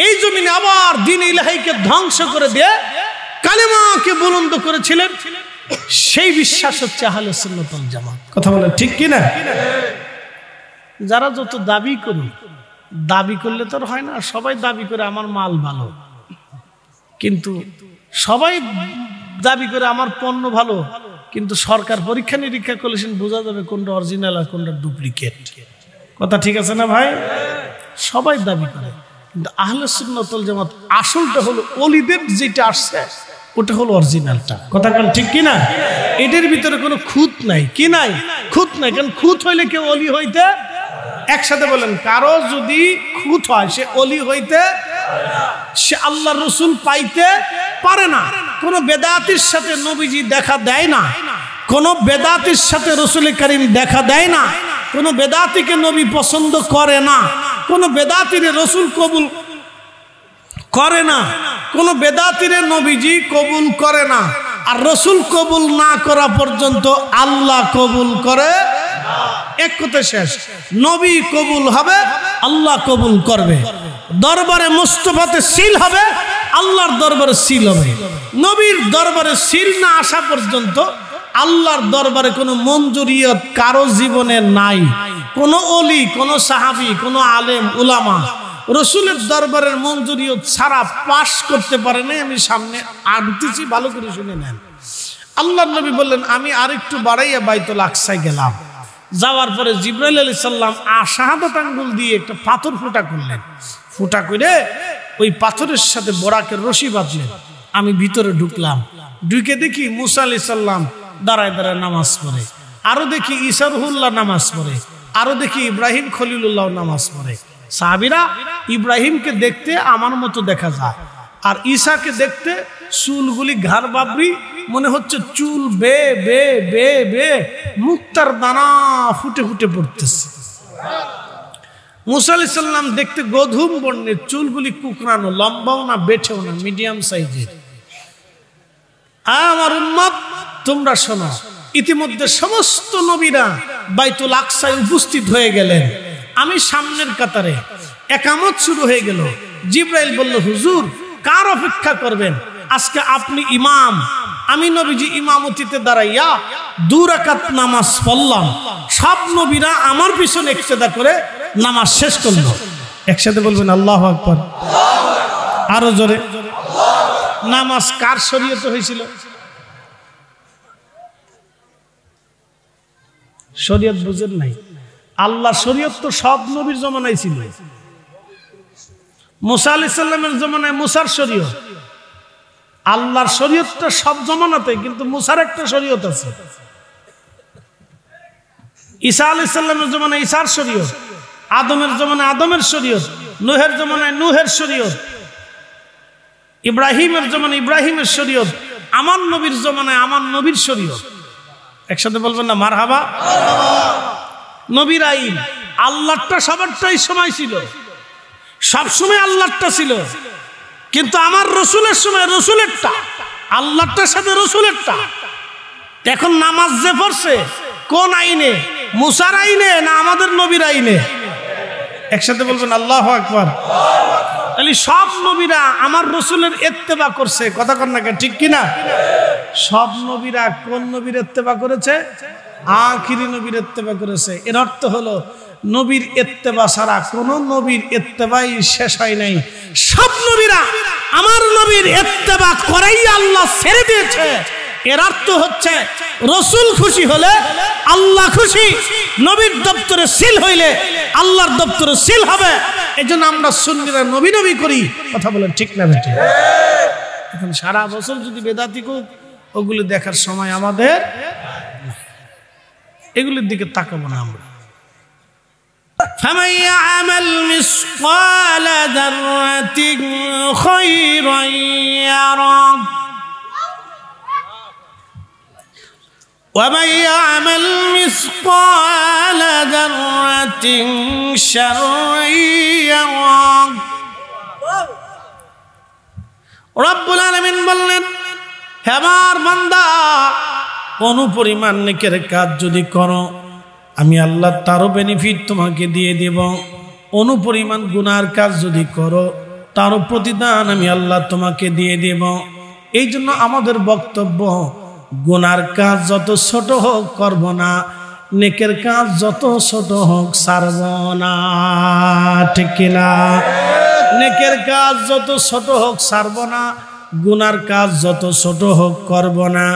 এই জমিনে আবার দ্বীন ইলাহিকে ধ্বংস করে দিয়ে কালেমাকে বুলন্দ করেছিলেন, সেই বিশ্বাস হচ্ছে আহলে সুন্নাত ওয়াল জামাত। কথা বলেন ঠিক কি না? যারা যত দাবি করুক, দাবি করলে তো হয় না, সবাই দাবি করে আমার মাল ভালো, কিন্তু সবাই দাবি করে আমার পণ্য ভালো, কিন্তু সরকার পরীক্ষা নিরীক্ষা করলে বোঝা যাবে কোনটা অরিজিনাল আর কোনটা ডুপ্লিকেট। কথা ঠিক আছে না ভাই? সবাই দাবি করে, কিন্তু আহলে সুন্নাত ওয়াল জামাত আসলটা হলো অলিদের যেটা আসছে ওটা হলো অরিজিনালটা। কথা বলেন ঠিক কিনা? এটার ভিতরে কোনো খুঁত নাই। কি নাই? খুঁত নাই। কারণ খুঁত হইলে কেউ অলি হইতে, একসাথে বলেন, কারো যদি খুঁত হয় সে অলি হইতে, সে আল্লাহ রসুল পাইতে পারে না। কোন বেদাতির সাথে নবীজি দেখা দেয় না, কোন বেদাতির সাথে রসুল করিম দেখা দেয় না, কোন বেদাতিকে নবী পছন্দ করে না, কোন বেদাতিরে রসুল কবুল করে না, কোন বেদাতিরে নবীজি কবুল করে না। আর রসুল কবুল না করা পর্যন্ত আল্লাহ কবুল করে। এক কথা শেষ। নবী কবুল হবে, আল্লাহ কবুল করবে। দরবারে মুস্তাফাতে সিল হবে, আল্লাহর দরবারে সিল হবে। নবীর দরবারে সিল না আসা পর্যন্ত আল্লাহর দরবারে কোনো মঞ্জুরিয়ত কারো জীবনে নাই। কোনো অলি, কোনো সাহাবী, কোনো আলেম উলামা রসুলের দরবারের মঞ্জুরিয়ত ছাড়া পাশ করতে পারে নাই। আমি সামনে আনতেছি, ভালো করে শুনে নেন। আল্লাহর নবী বললেন, আমি আরেকটু বাড়াইয়া বাইতুল আকসায় গেলাম। যাওয়ার পরে জিবরাইল আলাইহিস সালাম শাহাদাত আঙ্গুল দিয়ে একটা পাথর ফুটা করলেন। ফুটা করে ওই পাথরের সাথে বরাকের রশি বাঁধলেন। আমি ভিতরে ঢুকলাম। ঢুকে দেখি মুসা আলাইহিস সালাম দাঁড়ায় দাঁড়ায় নামাজ পড়ে, আরো দেখি ঈসা রুহুল্লাহ নামাজ পড়ে, আরো দেখি ইব্রাহিম খলিলুল্লাহ নামাজ পড়ে। সাহাবীরা ইব্রাহিমকে দেখতে আমার মতো দেখা যায়, আর ঈসাকে দেখতে চুলগুলি ঘাড় বাবরি, মনে হচ্ছে চুল বে বে বে বে, মুক্তার দানা ফুটে ফুটে পড়তেছে। মুসা আলাইহিস সালাম দেখতে গধূম বর্ণের, চুলগুলি কুকরানো, লম্বাও না বেঠেও না, মিডিয়াম সাইজের। আমার উম্মত তোমরা শোনো, ইতিমধ্যে সমস্ত নবীরা বাইতুল আকসায় উপস্থিত হয়ে গেলেন। আমি সামনের কাতারে, একামত শুরু হয়ে গেল। জিবরাইল বলল, হুজুর কার অপেক্ষা করবেন? আজকে আপনি ইমাম। আমি নবীজি ইমামতিতে দাঁড়াইয়া 2 রাকাত নামাজ পড়লাম। সব নবীরা আমার পিছনে ইক্তেদা করে নামাজ শেষ করলো। একসাথে বলবেন আল্লাহু আকবার। আরো জোরে। নামাজ কার শরীয়তে হয়েছিল? শরীয়ত বুঝেন নাই? আল্লাহ শরীয়ত তো সব নবীর জমানায় ছিল। মুসা আলাইহিস সালামের জমানায় মুসার শরীয়ত, আল্লাহর শরীয়তটা সব জমানাতে, কিন্তু মুসার একটা শরীয়ত আছে। ঈসা আলাইহিস সালামের জমানায় ঈসার শরীয়ত, আদমের জমানায় আদমের শরীয়ত, নূহের জমানায় নূহের শরীয়ত, ইব্রাহিমের জমানায় ইব্রাহিমের শরীয়ত, আমার নবীর জমানায় আমার নবীর শরীয়ত। একসাথে বলবেন না মারহাবা? নবীর আইন, আল্লাহটা সবারটাই সময় ছিল, সব সময় আল্লাহটা ছিল, কিন্তু আমার রসুলের সময় রসুলেরটা, আল্লাহটার সাথে রসুলেরটা। এখন নামাজ যে পড়ছে কোন আইনে? মুসার আইনে না আমাদের নবীর আইনে? একসাথে বলবেন আল্লাহু আকবার। তাহলে সব নবীরা আমার রসুলের ইত্তেবা করছে। কথা কন না কেন, ঠিক কিনা? সব নবীরা কোন নবীর ইত্তেবা করেছে? আখিরি নবীর ইত্তেবা করেছে। এর অর্থ হলো নবীর ইত্তেবা ছাড়া কোন নবীর ইত্তেবাই শেষ হয় নাই। সব নবীরা আমার নবীর ইত্তেবা করাই আল্লাহ ছেড়ে দিয়েছে। এর অর্থ হচ্ছে রসুল খুশি হলে আল্লাহ খুশি, নবীর দপ্তরে সিল হইলে আল্লাহর দপ্তরে সিল হবে। এজন্য আমরা সুন্নিরা নবী নবী করি। কথা বলেন ঠিক না বেটি? এখন সারা বছর যদি বেদাতি কোক, ওগুলো দেখার সময় আমাদের, এগুলির দিকে তাকাবো না আমরা। فمن يعمل مثقال ذرة خيرا يره ومن يعمل مثقال ذرة شرا يره। রব্বুল আলামিন বললেন, হে আমার বান্দা, কোন পরিমাণ নেকের কাজ যদি করো আমি আল্লাহ তারও বেনিফিট তোমাকে দিয়ে দেব। অনুপরিমাণ গুনার কাজ যদি করো তারও প্রতিদান আমি আল্লাহ তোমাকে দিয়ে দেব। এই জন্য আমাদের বক্তব্য, গুনার কাজ যত ছোট হোক করব না, নেকের কাজ যত ছোট হোক ছাড়ব না। ঠিক কিনা? নেকের কাজ যত ছোট হোক ছাড়ব না, গুনার কাজ যত ছোট হোক করব না।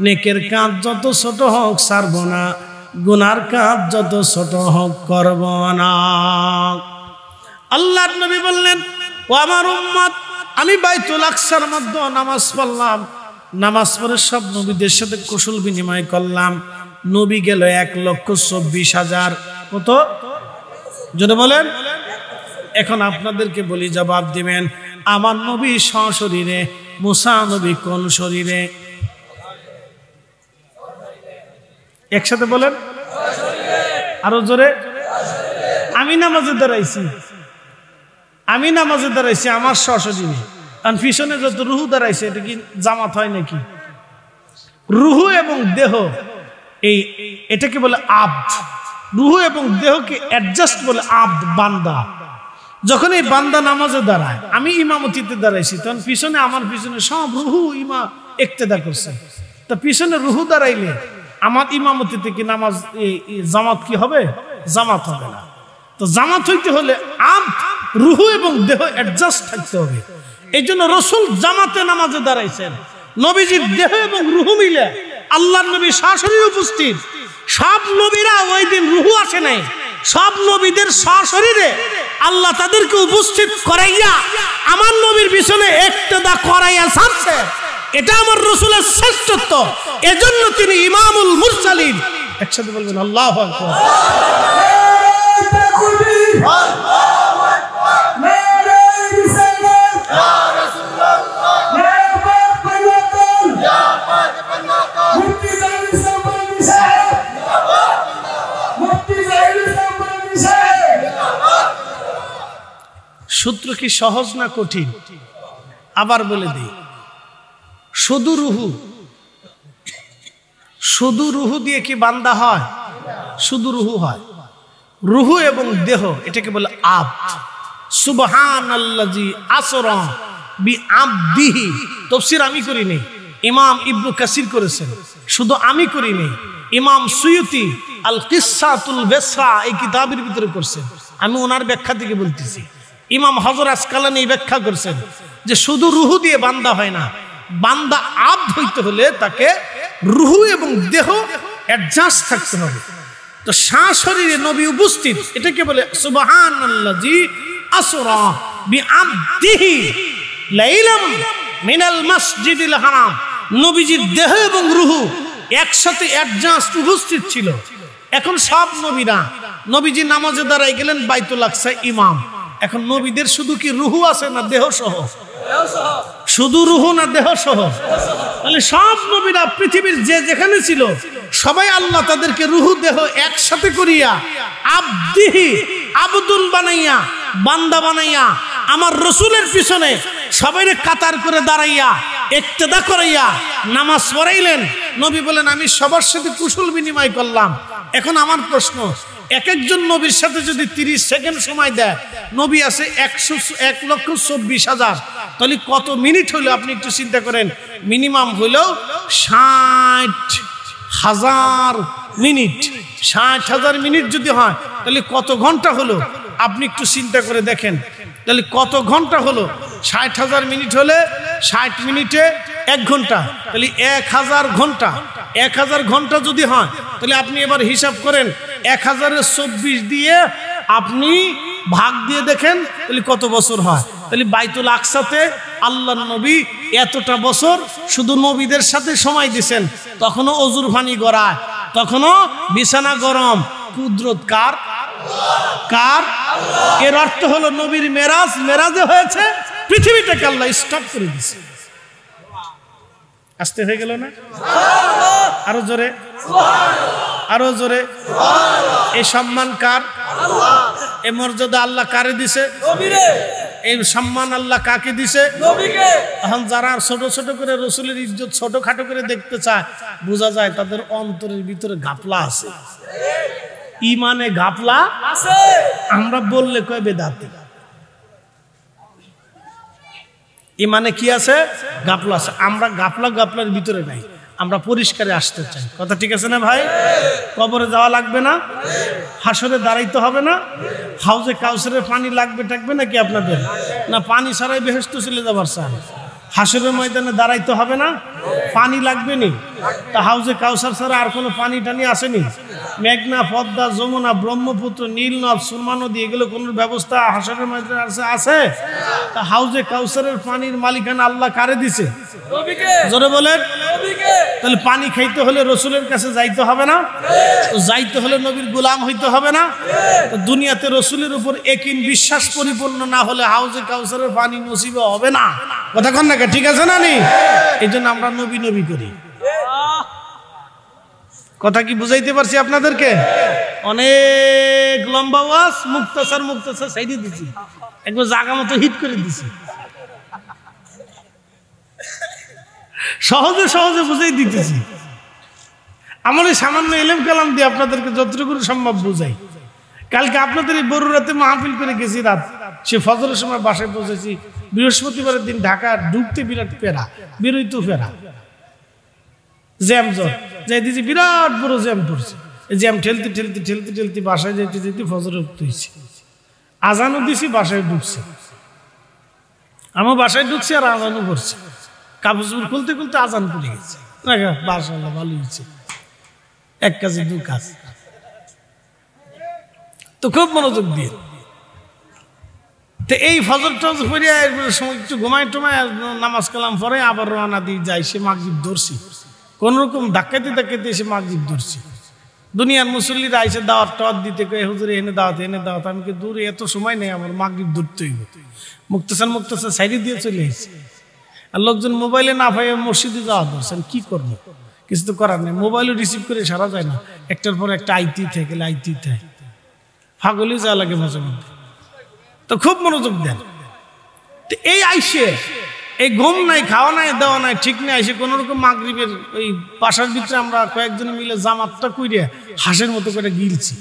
নেকের কাজ যত ছোট হোক ছাড়ব না, গুনার কাজ যত ছোট হোক করব না। আল্লাহর নবী বললেন, ও আমার উম্মত, আমি বাইতুল আকসার মধ্যে নামাজ পড়লাম, নামাজ পড়ে সব নবীদের সাথে কুশল বিনিময় করলাম। নবী গেল 1,24,000। কত জোরে বলেন? এখন আপনাদেরকে বলি, জবাব দিবেন। আমার নবী সশরীরে, মুসা নবী কোন শরীরে? একসাথে বলেন, আরো জোরে। আমি নামাজে দাঁড়াইছি, আমি নামাজে দাঁড়াইছি আমার সশরীরে, কারণ পিছনে যত রুহু দাঁড়াইছে এটা কি জামাত হয় নাকি? রুহু এবং দেহ এটাকে বলে আব্দ। রুহু এবং দেহকে অ্যাডজাস্ট বলে আব্দ, বান্দা। যখন এই বান্দা নামাজে দাঁড়ায়, আমি ইমামতিতে দাঁড়াইছি, তখন পিছনে আমার পিছনে সব রুহু ইক্তেদা করছে। তা পিছনে রুহু দাঁড়াইলে আমার ইমামতিতে কি নামাজ জামাত কি হবে? জামাত হবে না। তো জামাত হইতে হলে আব্দ, রুহু এবং দেহ অ্যাডজাস্ট থাকতে হবে। এই জন্য রসুল জামাতে নামাজে দাঁড়াইছেন। নবীজির দেহ এবং রুহু মিলে আল্লাহর নবী সশরীরে উপস্থিত। সব নবীরা ওই দিন রুহু আসে নাই, সব নবীদের সশরীরে আল্লাহ তাদেরকে উপস্থিত করাইয়া আমার নবীর পিছনে ইক্তেদা করাইয়া ছাড়ছে। এটা আমার রাসূলের শ্রেষ্ঠত্ব, এজন্য তিনি ইমামুল মুরসালিন। একসাথে বলবেন আল্লাহু আকবার। সূত্র কি সহজ না কঠিন? আবার বলে দিই, শুধু রুহু, শুধু রুহু দিয়ে কি বান্দা হয়? শুধু রুহু হয়। রুহু এবং দেহ এটাকে বলে আব্দ। সুবহানাল্লাযী আসরা বিআবদিহি। তাফসীর আমি করিনি, ইমাম ইবনে কাসির করেছেন। শুধু আমি করিনি, ইমাম সুয়ুতি আল কিসাতুল বেসরা এই কিতাবের ভিতরে করছেন। আমি ওনার ব্যাখ্যা থেকে বলতেছি। ইমাম হযরত আসকালানী ব্যাখ্যা করেছেন যে শুধু রুহু দিয়ে বান্দা হয় না, বান্দা আব্দ হইতে হলে তাকে রুহু এবং দেহ অ্যাডজাস্ট থাকতে হবে। তো সশরীরে নবী উপস্থিত, এটাকে বলে সুবহানাল্লাযী আসরা বিআবদিহি লাইলাম মিনাল মাসজিদিল হারাম। নবীজির দেহ এবং রুহু একসাথে অ্যাডজাস্ট উপস্থিত ছিল। এখন সব নবীরা, নবীজি নামাজে দাঁড়াই গেলেন বাইতুল আকসা ইমাম। এখন নবীদের শুধু কি রুহু আছে না দেহ সহ? শুধু রুহু না দেহ সহ? তাহলে সব নবীরা পৃথিবীর যে যেখানে ছিল সবাই আল্লাহ তাদেরকে রুহু দেহ একসাথে করিয়া আবদিহি, আবদুল বানাইয়া, বান্দা বানাইয়া আমার রসুলের পিছনে সবাইরে কাতার করে দাঁড়াইয়া ইক্তেদা করাইয়া নামাজ পড়াইলেন। নবী বলেন আমি সবার সাথে কুশল বিনিময় করলাম। এখন আমার প্রশ্ন, এক একজন নবীর সাথে যদি 30 সেকেন্ড সময় দেয়, নবী আছে 1,24,000, তাহলে কত মিনিট হলো আপনি একটু চিন্তা করেন। মিনিমাম হলো 60,000 মিনিট। 60,000 মিনিট যদি হয় তাহলে কত ঘন্টা হলো আপনি একটু চিন্তা করে দেখেন। তাহলে কত ঘন্টা হলো? 60,000 মিনিট হলে 60 মিনিটে 1 ঘন্টা, তাহলে 1000 ঘন্টা। 1000 ঘন্টা যদি হয় তাহলে আপনি এবার হিসাব করেন 1024 দিয়ে আপনি ভাগ দিয়ে দেখেন তাহলে কত বছর হয়। তাহলে বাইতুল আকসাতে আল্লাহর নবী এতটা বছর শুধু নবীদের সাথে সময় দিয়েছেন। তখনও অজুর পানি গড়ায়, তখনও বিছানা গরম। কুদরত কার? কার? এর অর্থ হলো নবীর মেরাজ, মেরাজে হয়েছে পৃথিবীটাকে আল্লাহ স্টপ করে দিয়েছে। আসতে হয়ে গেল না? আরো জোরে, আরো জোরে। এই সম্মান কার? এই মর্যাদা আল্লাহ কারে দিছে? এই সম্মান আল্লাহ কাকে দিছে? এখন যারা ছোট ছোট করে রসুলের ইজ্জত ছোটখাটো করে দেখতে চায়, বোঝা যায় তাদের অন্তরের ভিতরে ঘাপলা আছে, ইমানে ঘাপলা আছে। আমরা বললে কয় বেদাতি, ইমানে কি আছে? ঘাপলা আছে। আমরা ঘাপলার ভিতরে নাই, আমরা পরিষ্কারে আসতে চাই। কথা ঠিক আছে না ভাই? কবরে যাওয়া লাগবে না, হাসরে দাঁড়াইতে হবে না, হাউজে কাউসারের পানি লাগবে থাকবে নাকি আপনাদের? না পানি ছাড়াই বেহেশতে চলে যাবার চান? হাসরের ময়দানে দাঁড়াইতে হবে না? পানি লাগবে নি? তা হাউজে কাউসার ছাড়া আর কোনো পানি টানি আসেনি? মেঘনা, পদ্মা, যমুনা, ব্রহ্মপুত্র, নীল নদ, সুরমা নদী, এগুলো কোনো ব্যবস্থা হাসরের ময়দানে আছে? তা হাউজে কাউসারের পানির মালিকানা আল্লাহ কারে দিছে? জোরে বলেন। তাহলে পানি খাইতে হলে রসুলের কাছে যাইতে হবে না? যাইতে হলে নবীর গোলাম হইতে হবে না? দুনিয়াতে রসুলের উপর একিন বিশ্বাস পরিপূর্ণ না হলে হাউজে কাউসারের পানি নসিবে হবে না। কথা কন না, ঠিক আছে না? এই জন্য আমরা নবী নবী করি। কথা কি বুঝাইতে পারছি আপনাদেরকে? অনেক লম্বা ওয়াজ, মুক্তাসার সাইডে দিছি, একবার জায়গা মতো হিট করে দিছি, সহজে সহজে বুঝাই দিতেছি। আমার এই সামান্য ইলম কালাম দিয়ে আপনাদেরকে যতটুকু সম্ভব বুঝাই। কালকে আপনাদের এই বড়ুরাতে মাহফিল করে গেছি রাত, সে ফজরের সময় বাসায় পৌঁছেছি। বৃহস্পতিবারের দিন ঢাকা ঢুকতে বিরাট পেরা, বেরোইতো ফেরা, জ্যাম জট যাই দিয়েছি, বিরাট বড় জ্যাম পড়ছে। জ্যাম ঠেলতে ঠেলতে ঠেলতে ঠেলতে বাসায় যেতে যেতে ফজরে উঠতে হয়েছে। আজানও দিছি, বাসায় ঢুকছে। আমার বাসায় ঢুকছি আর আজানও করছে। কাপড় চোপড় খুলতে খুলতে আজান পড়ে গেছে। মাশাআল্লাহ, ভালো হয়েছে, এক কাজে দু কাজ। তো খুব মনোযোগ দিয়ে তো এই ফজর টজর পড়ে সময় একটু ঘুমায় টুমায় নামাজ কালাম পরে আবার রওনা দিয়ে যাই। সে মাগরিব ধরছি, কোন রকম ধাক্কাতে ধাক্কাতে এসে মাগরিব ধরছি। দুনিয়ার মুসল্লিরা আইসে দাওয়াত টাওয়াত দিতে কয়ে, হুজুর এনে দাওয়াত এনে দাওয়াত। আমি কি দূরে এত সময় নেই আমার, মাগরিব ধরতেই মুক্তাসার সাইডে দিয়ে চলে এসেছি। আর লোকজন মোবাইলে না পাই মসজিদে যাওয়া ধরছেন, কি করবো? কিছু তো করার নেই, মোবাইলও রিসিভ করে সারা যায় না। একটার পর একটা আইতি থাকে আইতি থাকে, ফাগলই যাওয়া লাগে মাঝে মধ্যে। তো খুব মনোযোগ দেন। তো এই আইসে এই ঘুম নাই, খাওয়া নাই, দেওয়া নাই, ঠিক নাই, আইসে কোন রকম মাগরিবের ওই বাসার ভিতরে আমরা কয়েকজন মিলে জামাতটা কইরে হাঁসের মতো করে গিলছি।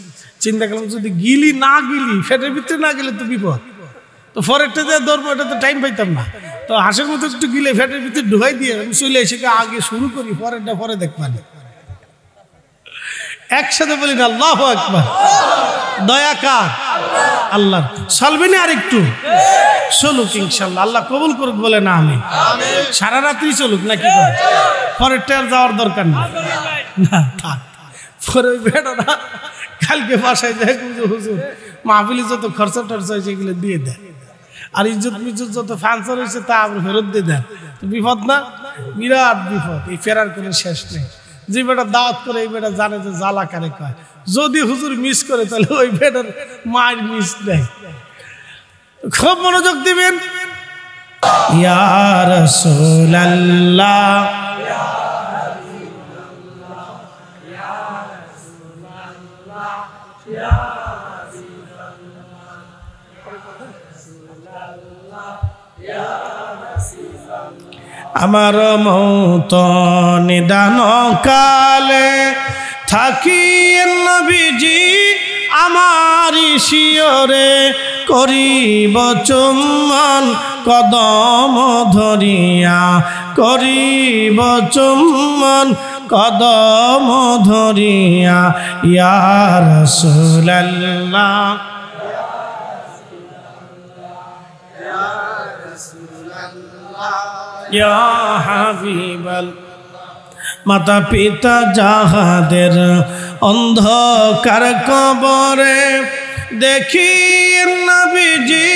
চিন্তা করলাম যদি গিলি না গিলি, ফেটের ভিতরে না গেলে তো বিপদ। তো ফরেরটা দিয়ে ধরবো, এটা তো টাইম পাইতাম না। তো হাঁসের মতো একটু গিলে ফেটের ভিতরে ঢুকাই দিয়ে আমি চলে এসে আগে শুরু করি, পরেরটা পরে দেখবানি। একসাথে বলি না আল্লাহু আকবার। দয়া কার? আল্লাহ। চলবে না আর একটু চলুক ইনশাল্লাহ, আল্লাহ কবুল করুক বলে না আমি। সারা রাত্রি চলুক নাকি? পরেরটা আর যাওয়ার দরকার নেই না, থাক। পরে ওই বেটারা কালকে বাসায় যায়, হুজুর মাহফিলে যত খরচা টরচা হয়েছে এগুলো দিয়ে দেয়, আর ইজ্জত মিজ্জত যত ফাংশন হয়েছে তা আপনি ফেরত দিয়ে দেন। বিপদ না? বিরাট বিপদ। এই ফেরার কোনো শেষ নেই। যে বেটা দাওয়াত করে এই বেটা জানে যে জ্বালা কারে কয়। যদি হুজুর মিস করে তাহলে ওই বেটার মায়ের মিস নেই। খুব মনোযোগ দিবেন। ইয়া রাসূলুল্লাহ, আমার মৌত নিদান কালে থাকি নবীজি আমার শিয়রে, করিব চুম্বন কদম ধরিয়া, করিব চুম্বন কদম ধরিয়া। ইয়া রাসূলুল্লাহ, ইয়া হাবিবাল্লাহ। মাতা পিতা যাহাদের অন্ধকার কবরে, দেখি নবীজি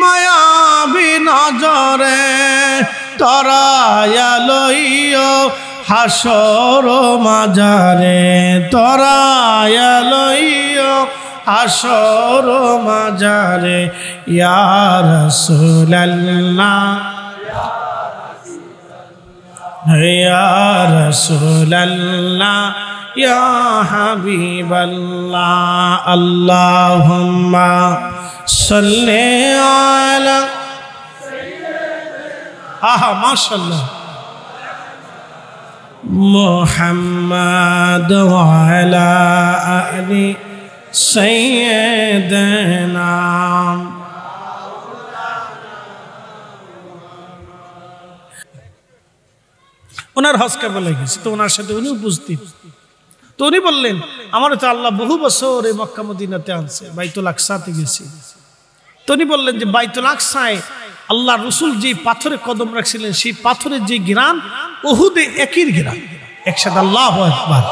মায়াবী নজরে, তরায়া লইও হাসর মাজারে, তরায়া লইও হাসর মাজারে। ইয়া রাসূলুল্লাহ, ইয়া রাসূলুল্লাহ, ইয়া হাবিবাল্লাহ। আল্লাহুম্মা সাল্লি আলা সাইয়্যিদিনা, মাশাআল্লাহ, মুহাম্মাদ ওয়া আলা আলি সাইয়্যিদিনা। ওনার হজ কারবালায় গেছে, তো ওনার সাথে উনি উপস্থিত। তো উনি বললেন, আমার তো আল্লাহ বহু বছর এই মক্কা মদিনাতে আনছে, বাইতুল আকসাতে গেছি। তো উনি বললেন যে বাইতুল আকসায় আল্লাহ রসুল যে পাথরে কদম রাখছিলেন সেই পাথরের যে ঘ্রাণ উহুদে একই ঘ্রাণ। একসাথে আল্লাহু আকবার,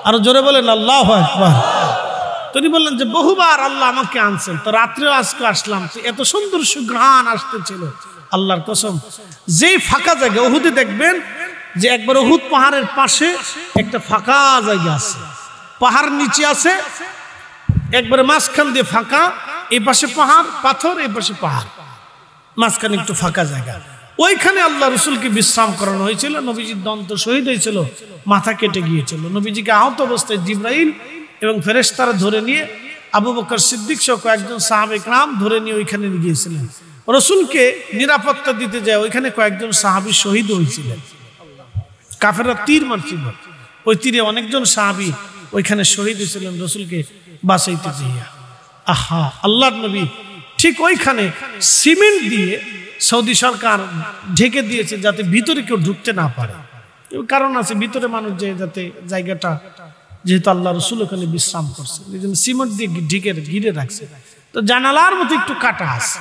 আরো জোরে বলেন আল্লাহু আকবার। তিনি বললেন যে বহুবার আল্লাহ আমাকে আনছেন, তো রাত্রেও আজকে আসলাম, এত সুন্দর সুঘ্রাণ আসতেছিল আল্লাহর কসম। যেই ফাঁকা জায়গা উহুদে দেখবেন যে একবার উহুদ পাহাড়ের পাশে একটা ফাঁকা জায়গা আছে, পাহাড় নিচে আছে, একবারে মাঝখান দিয়ে ফাঁকা, এই পাশে পাহাড় পাথর, এই পাশে পাহাড়, মাঝখানে একটু ফাঁকা জায়গা। ওইখানে আল্লাহ রসুলকে বিশ্রাম করানো হয়েছিল। নবীজির দন্ত শহীদ হয়েছিল, মাথা কেটে গিয়েছিল। নবীজিকে আহত অবস্থায় জিবরাইল এবং ফেরেশতারা ধরে নিয়ে আবু বকর সিদ্দিক সহ কয়েকজন সাহাবে کرام ধরে নিয়ে ওইখানে গিয়েছিলেন। রসুলকে নিরাপত্তা দিতে যায় ওইখানে কয়েকজন সাহাবী শহীদ হয়েছিলেন। কাফেররা তীর মারছিল, ওই তীরে অনেকজন সাহাবী ওইখানে শহীদ হয়েছিলেন রসুলকে বাঁচাইতে গিয়ে। আহা, আল্লাহর নবী ঠিক ওইখানে সিমেন্ট দিয়ে সৌদি সরকার ঢেকে দিয়েছে যাতে ভিতরে কেউ ঢুকতে না পারে। কারণ আছে ভিতরে মানুষ যে যাতে জায়গাটা, যেহেতু আল্লাহ রসুল ওখানে বিশ্রাম করছে, এই জন্য সিমেন্ট দিয়ে ঢেকে ঘিরে রাখছে। তো জানালার মতো একটু কাটা আছে,